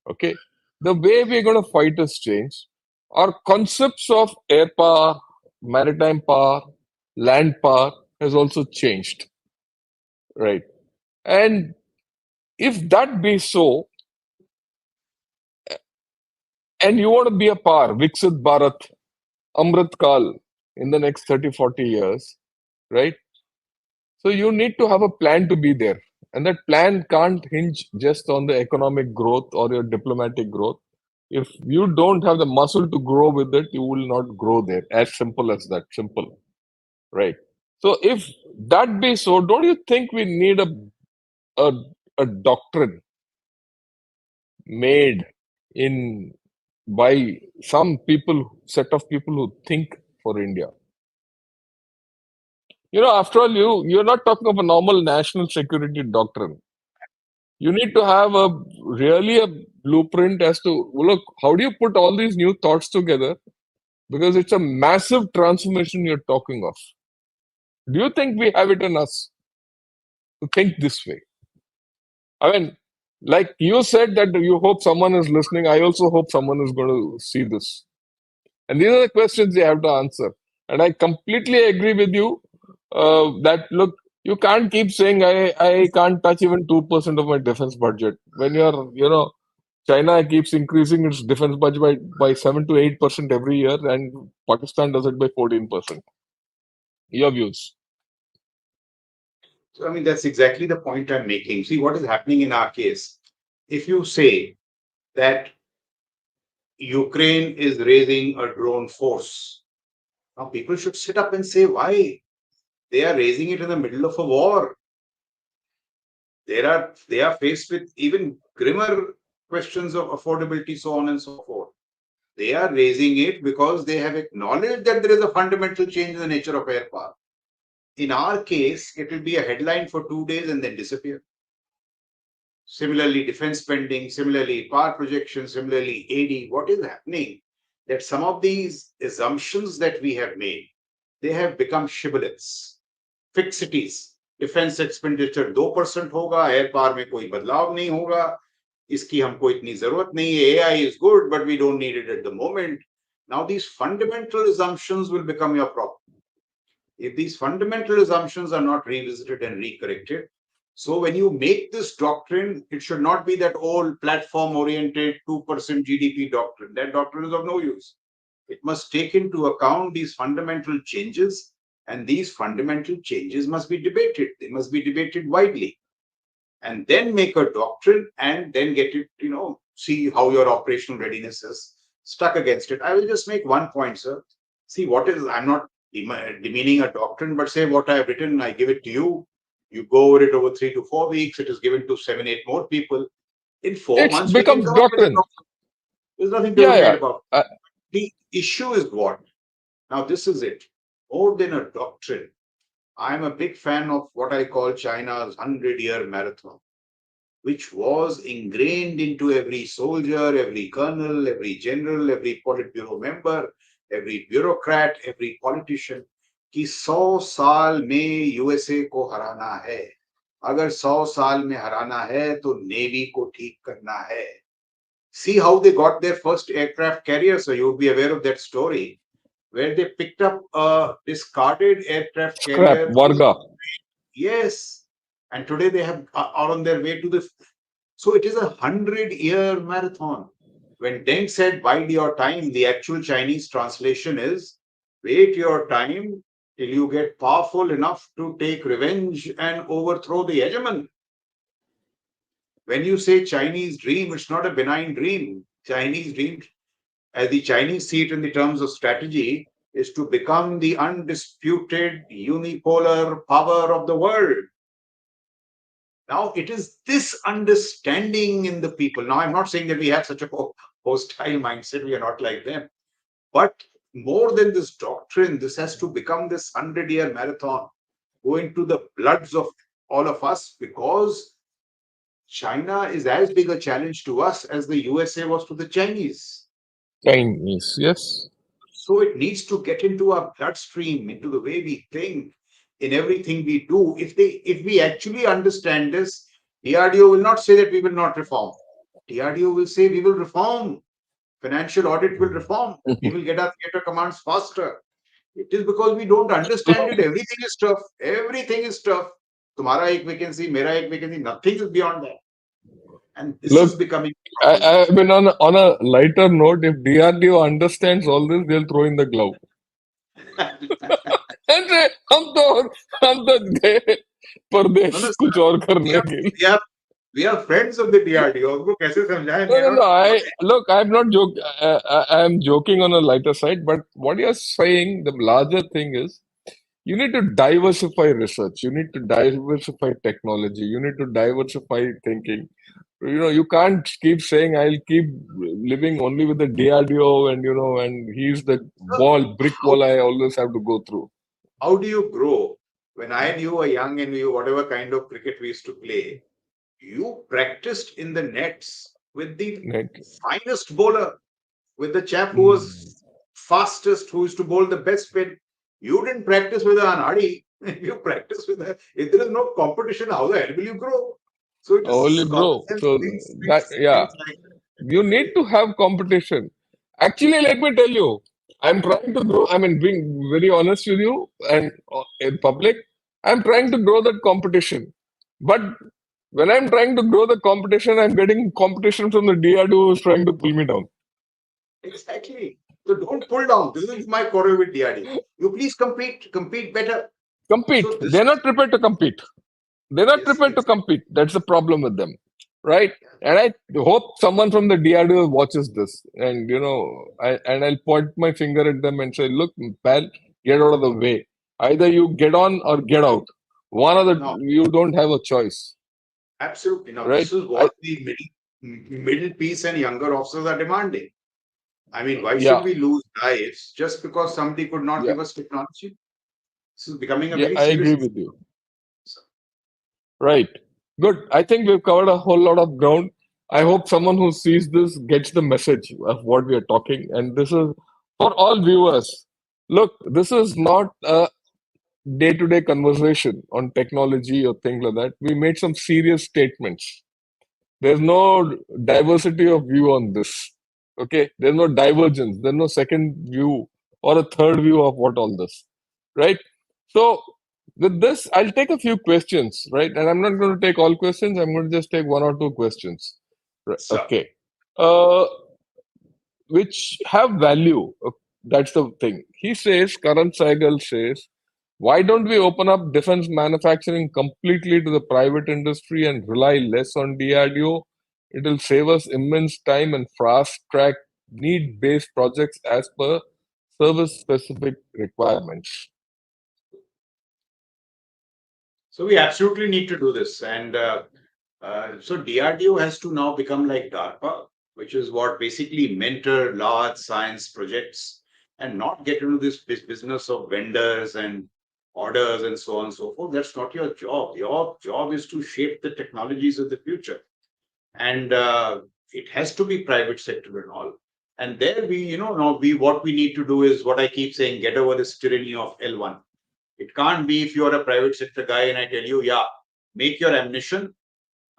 Okay. The way we're going to fight has changed. Our concepts of air power, maritime power, land power has also changed, right? And if that be so, and you want to be a power, Viksit Bharat, Amrit Kal in the next 30, 40 years, right? So you need to have a plan to be there. And that plan can't hinge just on the economic growth or your diplomatic growth. If you don't have the muscle to grow with it, you will not grow there. As simple as that. Simple. Right. So if that be so, don't you think we need a, a doctrine made in by some people, set of people who think for India? After all, you're not talking of a normal national security doctrine. You need to have a blueprint as to, look, how do you put all these new thoughts together, because it's a massive transformation you're talking of. Do you think we have it in us to think this way? I mean, like you said that you hope someone is listening, I also hope someone is going to see this, and these are the questions you have to answer. And I completely agree with you, that look, you can't keep saying I can't touch even 2% of my defense budget when China keeps increasing its defense budget by 7 to 8% every year, and Pakistan does it by 14%. Your views? So, I mean, that's exactly the point I'm making. See, what is happening in our case? If you say that Ukraine is raising a drone force, now people should sit up and say why. They are raising it in the middle of a war. They are faced with even grimmer questions of affordability, so on and so forth. They are raising it because they have acknowledged that there is a fundamental change in the nature of air power. In our case, it will be a headline for 2 days and then disappear. Similarly, defense spending, similarly, power projection, similarly, AD. What is happening? That some of these assumptions that we have made, they have become shibboleths, fixities. Defence expenditure 2% होगा, air power में कोई बदलाव नहीं होगा, इसकी हमको इतनी जरूरत नहीं है, AI is good but we don't need it at the moment. Now these fundamental assumptions will become your problem. If these fundamental assumptions are not revisited and recorrected, so when you make this doctrine, it should not be that old platform-oriented 2% GDP doctrine. That doctrine is of no use. It must take into account these fundamental changes, and these fundamental changes must be debated. They must be debated widely, and then make a doctrine, and then get it, see how your operational readiness is stuck against it. I will just make one point, sir. See, I'm not demeaning a doctrine, but say what I have written, I give it to you. You go over it over 3 to 4 weeks. It is given to 7, 8 more people. In four It months, we can becomes come up with a doctrine. doctrine. There's nothing to Yeah, be made yeah. about. Uh, The issue is what? Now, this is it. More than a doctrine, I'm a big fan of what I call China's 100-year marathon, which was ingrained into every soldier, every colonel, every general, every Politburo member, every bureaucrat, every politician, कि 100 साल में USA को हराना है. अगर 100 साल में हराना है तो नेवी को ठीक करना है. See how they got their first aircraft carrier, so you'll be aware of that story, where they picked up a discarded aircraft Scrap, carrier. Varga. Yes, and today they are on their way to the. So it is a 100-year marathon. When Deng said "bide your time," the actual Chinese translation is "wait your time till you get powerful enough to take revenge and overthrow the hegemon." When you say Chinese dream, it's not a benign dream. Chinese dream, as the Chinese see it in the terms of strategy, is to become the undisputed unipolar power of the world. Now, it is this understanding in the people. Now, I'm not saying that we have such a hostile mindset, we are not like them. But more than this doctrine, this has to become this 100-year marathon, go into the bloods of all of us, because China is as big a challenge to us as the USA was to the Chinese. Chinese, yes. So it needs to get into our bloodstream, into the way we think, in everything we do. If we actually understand this, DRDO will not say that we will not reform. DRDO will say we will reform. Financial audit will reform. We will get our theater commands faster. It is because we don't understand Look, it. Everything is tough. Everything is tough. Tumhara ek vacancy, mera ek vacancy, nothing is beyond that. And this is look, becoming a problem. I mean, on a lighter note, if DRDO understands all this, they'll throw in the glove. And say, हम तो गए No, परदेश no, कुछ sir. और We करने are, के लिए. we are, we are friends of the DRDO. उनको कैसे समझाएं? No, They no, are no. not. I look. I'm not joke. I'm joking on a lighter side. But what you're saying, the larger thing is, you need to diversify research. You need to diversify technology. You need to diversify thinking. You can't keep saying I'll keep living only with the DRDO, and he's the So brick how wall I always have to go through. how do you grow? When I knew a young and you, whatever kind of cricket we used to play, you practiced in the nets with the Right? finest bowler, with the chap who Mm. was fastest, who used to bowl the best spin. You didn't practice with an Anadi. You practice with a. If there is no competition, how the hell will you grow? So it Only is common bro. sense So things, that yeah. things like You need to have competition. Actually, let me tell you, I'm trying to grow. I mean, being very honest with you and in public, I'm trying to grow that competition. But when I'm trying to grow the competition, I'm getting competition from the DRDO who's trying to pull me down. exactly. So don't pull down. This is my quarrel with DRD. You please compete better. Compete. So this They're not prepared to compete. They're not is prepared to exactly. compete. That's the problem with them, right? And I hope someone from the DRDO watches this, and I'll point my finger at them and say, "Look, pal, get out of the way. Either you get on or get out. One of the No, you don't have a choice, absolutely. Now, right?" this is I what the middle piece and younger officers are demanding. I mean, why should Yeah, we lose lives just because somebody could not yeah, give us technology? This is becoming a yeah. very I serious agree issue. with you. Right. Good. I think we've covered a whole lot of ground. I hope someone who sees this gets the message of what we are talking. And this is for all viewers. Look, this is not a day to day conversation on technology or things like that. We made some serious statements. There's no diversity of view on this. Okay. There's no divergence. There's no second view or a third view of what all this. Right. So with this, I'll take a few questions, right? And I'm not going to take all questions. I'm going to just take one or two questions. Right. So, Okay. Which have value. That's the thing. Karan Saigal says, why don't we open up defense manufacturing completely to the private industry and rely less on DRDO? It'll save us immense time and fast track need based projects as per service specific requirements. so we absolutely need to do this. And so DRDO has to now become like DARPA, which is what basically mentor large science projects and not get into this business of vendors and orders and so on and so forth. That's not your job. Your job is to shape the technologies of the future. And it has to be private sector and all. And there now what we need to do is what I keep saying, get over this tyranny of L1. It can't be if you're a private sector guy and I tell you, yeah, make your ammunition.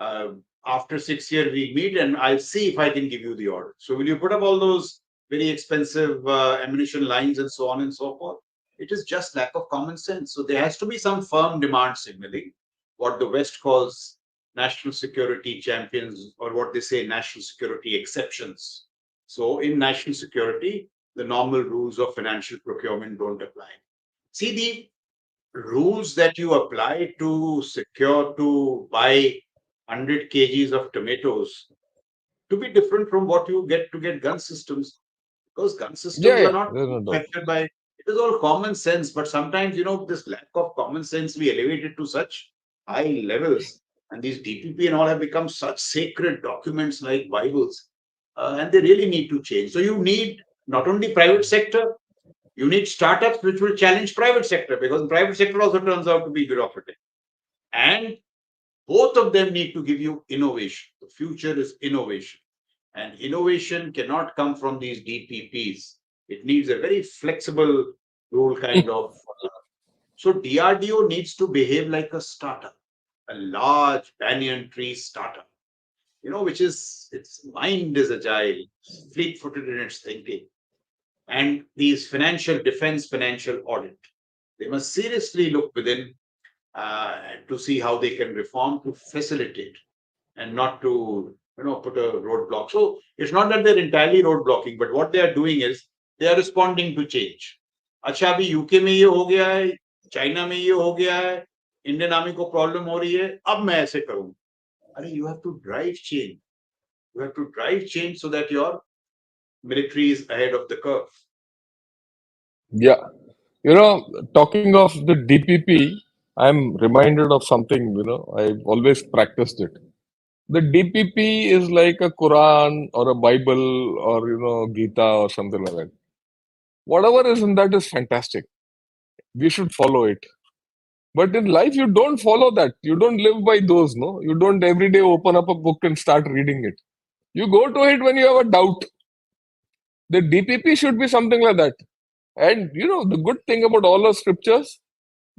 Uh, After 6 years, we meet and I'll see if I can give you the order. So, will you put up all those very expensive ammunition lines and so on and so forth? It is just lack of common sense. So, there has to be some firm demand signaling, what the West calls national security champions, or what they say national security exceptions. So, in national security, the normal rules of financial procurement don't apply. See, the rules that you apply to secure to buy 100 kgs of tomatoes to be different from what you get to get gun systems, because gun Yeah, systems are yeah, not there's no doubt. affected by it. Is all common sense, but sometimes this lack of common sense we elevate it to such high levels And these DPP and all have become such sacred documents like Bibles, and they really need to change. So you need not only private sector, you need startups which will challenge private sector, because private sector also turns out to be bureaucratic. And both of them need to give you innovation. The future is innovation. And innovation cannot come from these DPPs. It needs a very flexible rule kind of. So DRDO needs to behave like a startup, a large banyan tree startup, which is its mind is agile, fleet-footed in its thinking. And these financial defense, financial audit, they must seriously look within to see how they can reform to facilitate and not to put a roadblock. So it's not that they're entirely roadblocking, but what they are doing is they are responding to change. अच्छा अभी UK में ये हो गया है, China में ये हो गया है, इंडियन आर्मी को प्रॉब्लम हो रही है, अब मैं ऐसे करूं. अरे you have to drive change. You have to drive change so that your military is ahead of the curve. Yeah. Talking of the DPP, I'm reminded of something, I've always practiced it. The DPP is like a Quran or a Bible or, Gita or something like that. Whatever is in that is fantastic. We should follow it. But in life, you don't follow that. You don't live by those, no? You don't every day open up a book and start reading it. You go to it when you have a doubt. The DPP should be something like that. And, the good thing about all the scriptures,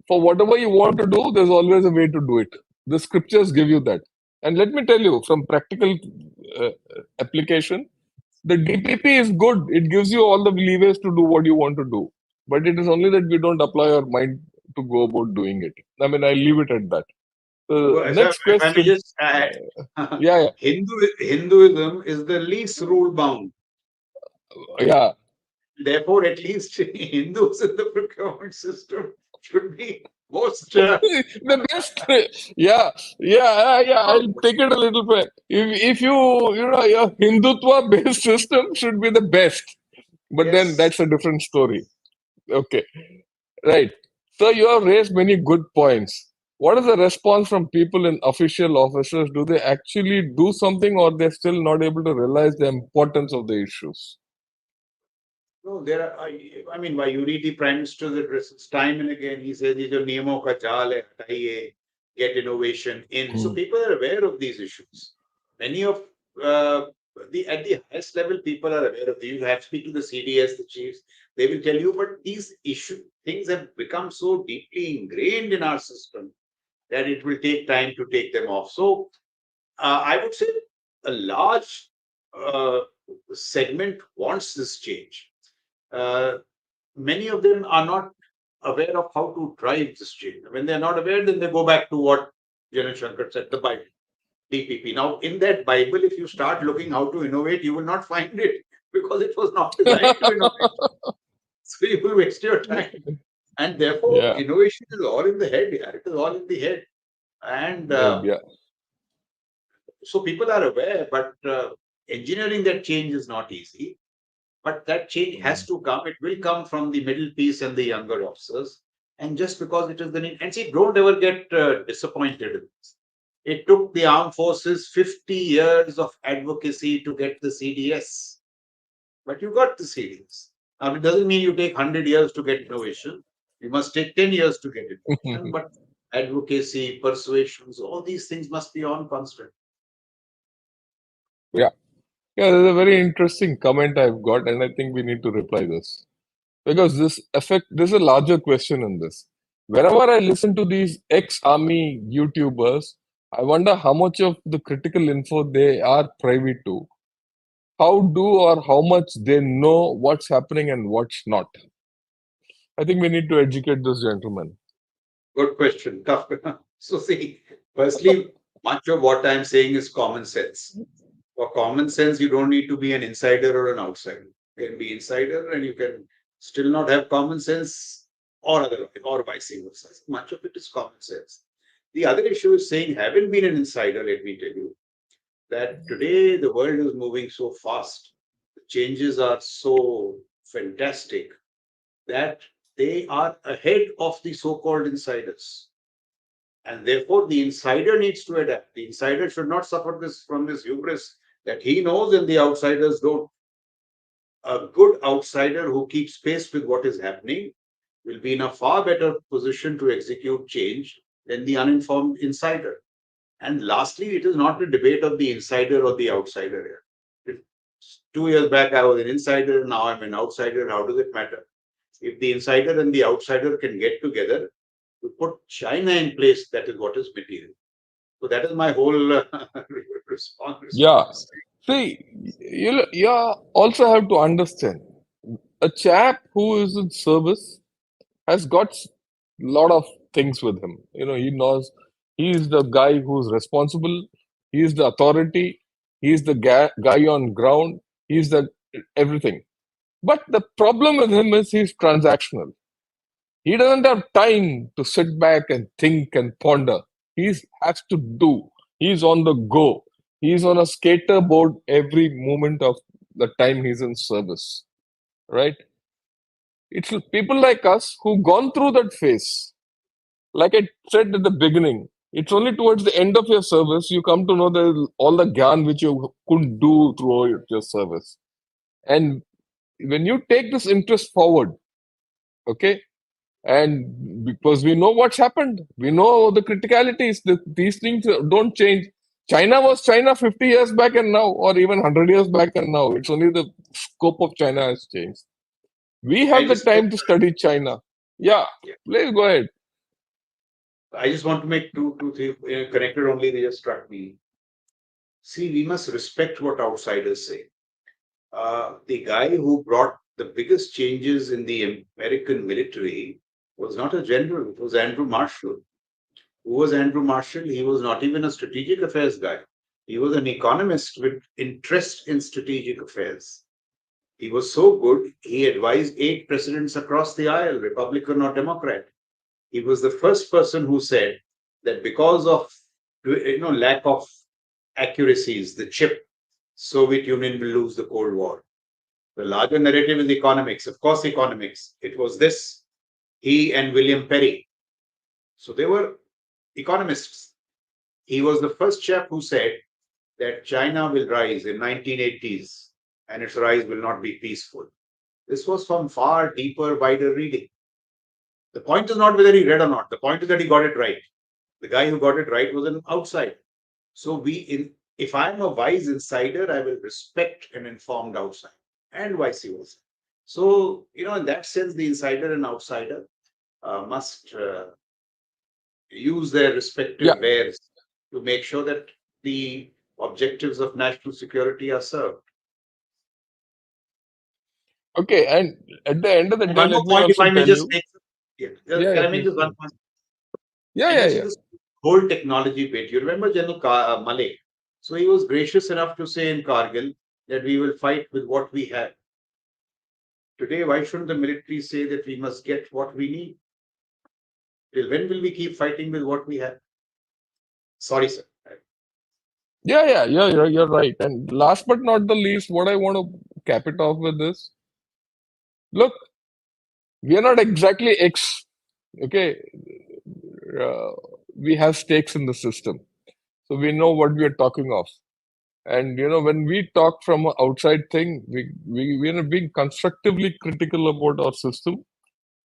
for whatever you want to do, there's always a way to do it. The scriptures give you that. And let me tell you, from practical uh, application, the DPP is good. It gives you all the levers to do what you want to do. But it is only that we don't apply our mind to go about doing it. I mean, I leave it at that. Sir, Next if I may question. just add, Yeah, Hinduism is the least rule bound. yeah. Therefore, at least Hindus in the procurement system should be most. The best. Yeah, yeah. I'll take it a little bit. If your Hindutva based system should be the best. But then Yes. that's a different story. Okay, right. So you have raised many good points. What is the response from people in official offices? Do they actually do something, or they're still not able to realize the importance of the issues? No, there are. I mean, why you read the Prime Minister's addresses time and again, he says, "ये जो नियमों का जाल है, हटाइए, get innovation in." So Hmm. people are aware of these issues. Many of uh, the at the highest level, people are aware of these. You have to speak to the CDS, the chiefs. They will tell you, but these things have become so deeply ingrained in our system that it will take time to take them off. So I would say a large uh, segment wants this change. Uh, Many of them are not aware of how to drive this change. When they're not aware, then they go back to what Shankar said, the Bible, DPP. Now, in that Bible, if you start looking how to innovate, you will not find it because it was not designed to innovate. So you will waste your time. And therefore, Yeah, innovation is all in the head. Yeah, it is all in the head. And yeah. so people are aware, but engineering that change is not easy. But that change has to come. It will come from the middle piece and the younger officers. And just because it is the need, and see, don't ever get disappointed in this. It took the armed forces 50 years of advocacy to get the CDS, but you got the CDS. Now, it doesn't mean you take 100 years to get innovation. You must take 10 years to get innovation, but advocacy, persuasions, all these things must be on constant. Yeah. Yeah, there's a very interesting comment I've got, and I think we need to reply this. Because there's a larger question in this. Whenever I listen to these ex-army YouTubers, I wonder how much of the critical info they are privy to. How do or how much they know what's happening and what's not. I think we need to educate this gentleman. Good question. Tough. So, see, firstly, much of what I'm saying is common sense. For common sense, you don't need to be an insider or an outsider. You can be insider and you can still not have common sense or otherwise, or vice versa. Much of it is common sense. The other issue is saying, haven't been an insider, let me tell you, that today the world is moving so fast. The changes are so fantastic that they are ahead of the so called insiders. And therefore, the insider needs to adapt. The insider should not suffer this from this hubris that he knows and the outsiders don't. A good outsider who keeps pace with what is happening will be in a far better position to execute change than the uninformed insider. And lastly, it is not a debate of the insider or the outsider here. If 2 years back I was an insider, now I'm an outsider, how does it matter? If the insider and the outsider can get together to put China in place, that is what is material. So that is my whole response to Yeah. this. See, you also have to understand a chap who is in service has got lot of things with him. He knows he is the guy who's responsible. He is the authority. He is the guy on ground. He is the everything. But the problem with him is he's transactional. He doesn't have time to sit back and think and ponder. He has to do. He's on the go. He's on a skater board every moment of the time he's in service. Right? It's people like us who gone through that phase. Like I said at the beginning, it's only towards the end of your service you come to know all the gyan which you couldn't do throughout your service. And when you take this interest forward, okay, and because we know what's happened, we know the criticalities, these things don't change. China was China 50 years back and now, or even 100 years back and now. It's only the scope of China has changed. We I have the just time to study China. Yeah, yeah, please go ahead. I just want to make two, three connected only. They just struck me. See, we must respect what outsiders say. The guy who brought the biggest changes in the American military was not a general. It was Andrew Marshall. Who was Andrew Marshall? He was not even a strategic affairs guy. He was an economist with interest in strategic affairs. He was so good, he advised 8 presidents across the aisle, Republican or Democrat. He was the first person who said that because of lack of accuracies, the chip, Soviet Union will lose the Cold War. The larger narrative is economics. Of course, economics. It was this. He and William Perry. So they were economists. He was the first chap who said that China will rise in 1980s and its rise will not be peaceful. This was from far deeper, wider reading. The point is not whether he read or not. The point is that he got it right. The guy who got it right was an outsider. So if I'm a wise insider, I will respect an informed outsider, and vice versa. So in that sense, the insider and outsider must use their Yeah. respective wares to make sure that the objectives of national security are served. Okay. And at the end of the And day, one more let me point, if also I may tell just you. make, yeah, Yeah, can yeah, I make please just go one ahead. point? Yeah, I yeah, just see yeah. this whole technology bit. You remember General Malik? So he was gracious enough to say in Kargil that we will fight with what we have. Today, why shouldn't the military say that we must get what we need? Till when will we keep fighting with what we have? Sorry, sir. Yeah, yeah, yeah, you're right. And last but not the least, what I want to cap it off with is, look, we are not exactly X. Okay. Uh, we have stakes in the system. So we know what we are talking of. And when we talk from an outside thing, we are being constructively critical about our system,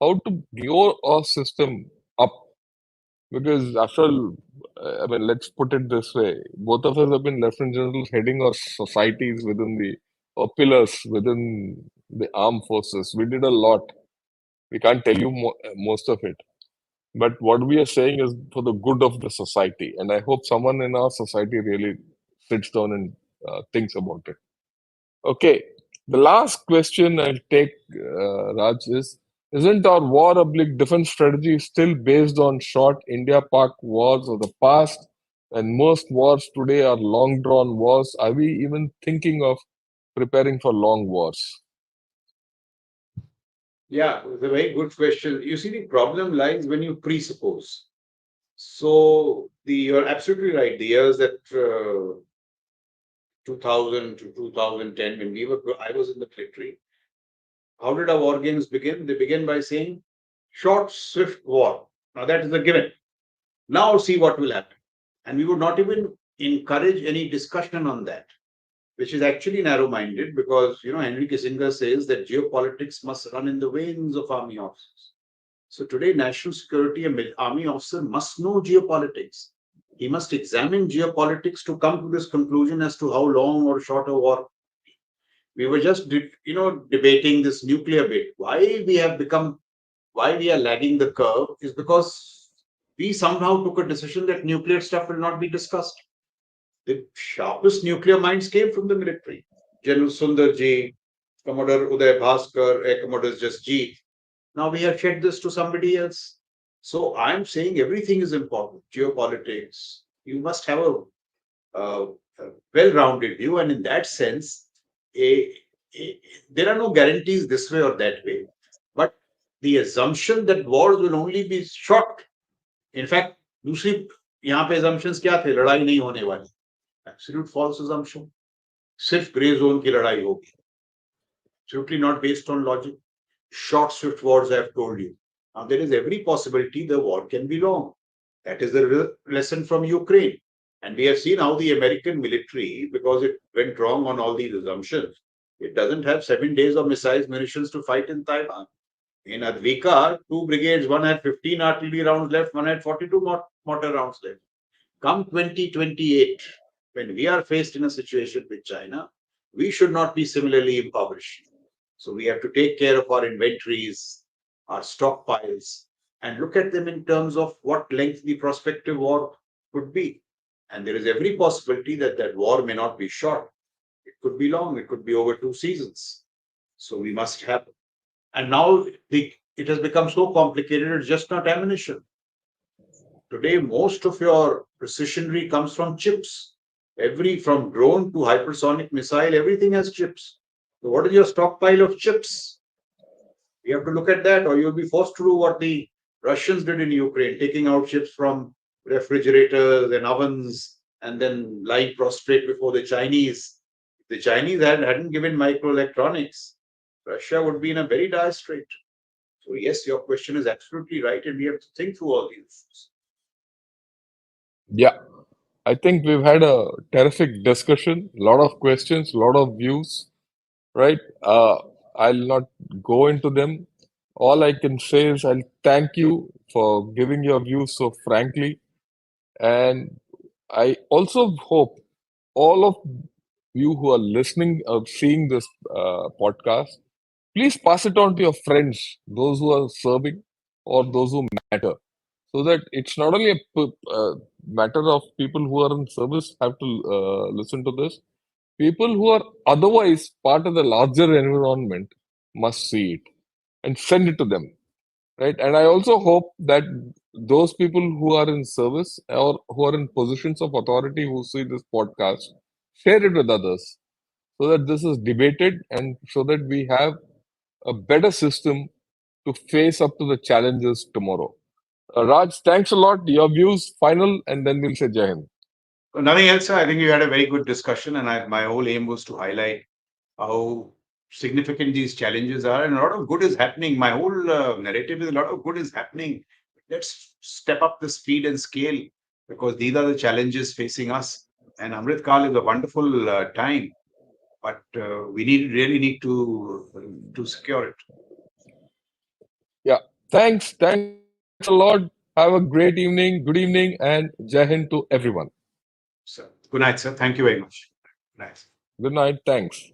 how to grow our system up. Because after all, I mean, let's put it this way: both of us have been lieutenant generals heading our societies within the or pillars within the armed forces. We did a lot. We can't tell you most of it, but what we are saying is for the good of the society. And I hope someone in our society really sits down and thinks about it. Okay, the last question I'll take, Raj, is: isn't our war oblique defense strategy still based on short India-Pak wars of the past? And most wars today are long-drawn wars. Are we even thinking of preparing for long wars? Yeah, it's a very good question. You see, the problem lies when you presuppose. So you're absolutely right. The years that 2000 to 2010, when I was in the military, how did our war games begin? They began by saying short, swift war. Now that is a given. Now see what will happen. And we would not even encourage any discussion on that, which is actually narrow-minded because Henry Kissinger says that geopolitics must run in the veins of army officers. So today, national security and army officer must know geopolitics. He must examine geopolitics to come to this conclusion as to how long or short a war. We were just debating this nuclear bit. Why we are lagging the curve is because we somehow took a decision that nuclear stuff will not be discussed. The sharpest nuclear minds came from the military. General Sundar Ji, Commodore Uday Bhaskar, Air Commodore Just Jeet. Now we have shed this to somebody else. So I'm saying everything is important. Geopolitics. You must have a well-rounded view, and in that sense, a, there are no guarantees this way or that way. But the assumption that wars will only be short. In fact, दूसरी यहाँ पे assumptions क्या थे? लड़ाई नहीं होने वाली. Absolute false assumption. सिर्फ ग्रे जोन की लड़ाई होगी. Absolutely not based on logic. Short, swift wars, I have told you. Now, there is every possibility the war can be long. That is the lesson from Ukraine. And we have seen how the American military, because it went wrong on all these assumptions, it doesn't have 7 days of missiles, munitions to fight in Taiwan. In Advika, 2 brigades, one had 15 artillery rounds left, one had 42 mortar rounds left. Come 2028, when we are faced in a situation with China, we should not be similarly impoverished. So we have to take care of our inventories, our stockpiles, and look at them in terms of what length the prospective war could be. And there is every possibility that that war may not be short. It could be long. It could be over 2 seasons. So we must have. And now it has become so complicated, it's just not ammunition. Today, most of your precisionry comes from chips. From drone to hypersonic missile, everything has chips. So what is your stockpile of chips? You have to look at that, or you'll be forced to do what the Russians did in Ukraine, taking out chips from refrigerators and ovens and then lying prostrate before the Chinese. If the Chinese hadn't given microelectronics, Russia would be in a very dire strait. So yes, your question is absolutely right, and we have to think through all these issues. Yeah, I think we've had a terrific discussion, a lot of questions, a lot of views, right? I'll not go into them. All I can say is I'll thank you for giving your views so frankly. And I also hope all of you who are listening or seeing this podcast, please pass it on to your friends, those who are serving or those who matter, so that it's not only a matter of people who are in service have to listen to this. People who are otherwise part of the larger environment must see it and send it to them, right? And I also hope that those people who are in service or who are in positions of authority who see this podcast share it with others so that this is debated and so that we have a better system to face up to the challenges tomorrow. Raj, thanks a lot. Your views final, and then we'll say Jai Hind. So nothing else, sir. I think we had a very good discussion, and my whole aim was to highlight how significant these challenges are, and a lot of good is happening. My whole narrative is a lot of good is happening. Let's step up the speed and scale because these are the challenges facing us. And Amrit Kal is a wonderful time, but we really need to secure it. Yeah. Thanks a lot. Have a great evening, good evening, and Jai Hind to everyone. So, good night, sir. Thank you very much. Good night. Good night. Thanks.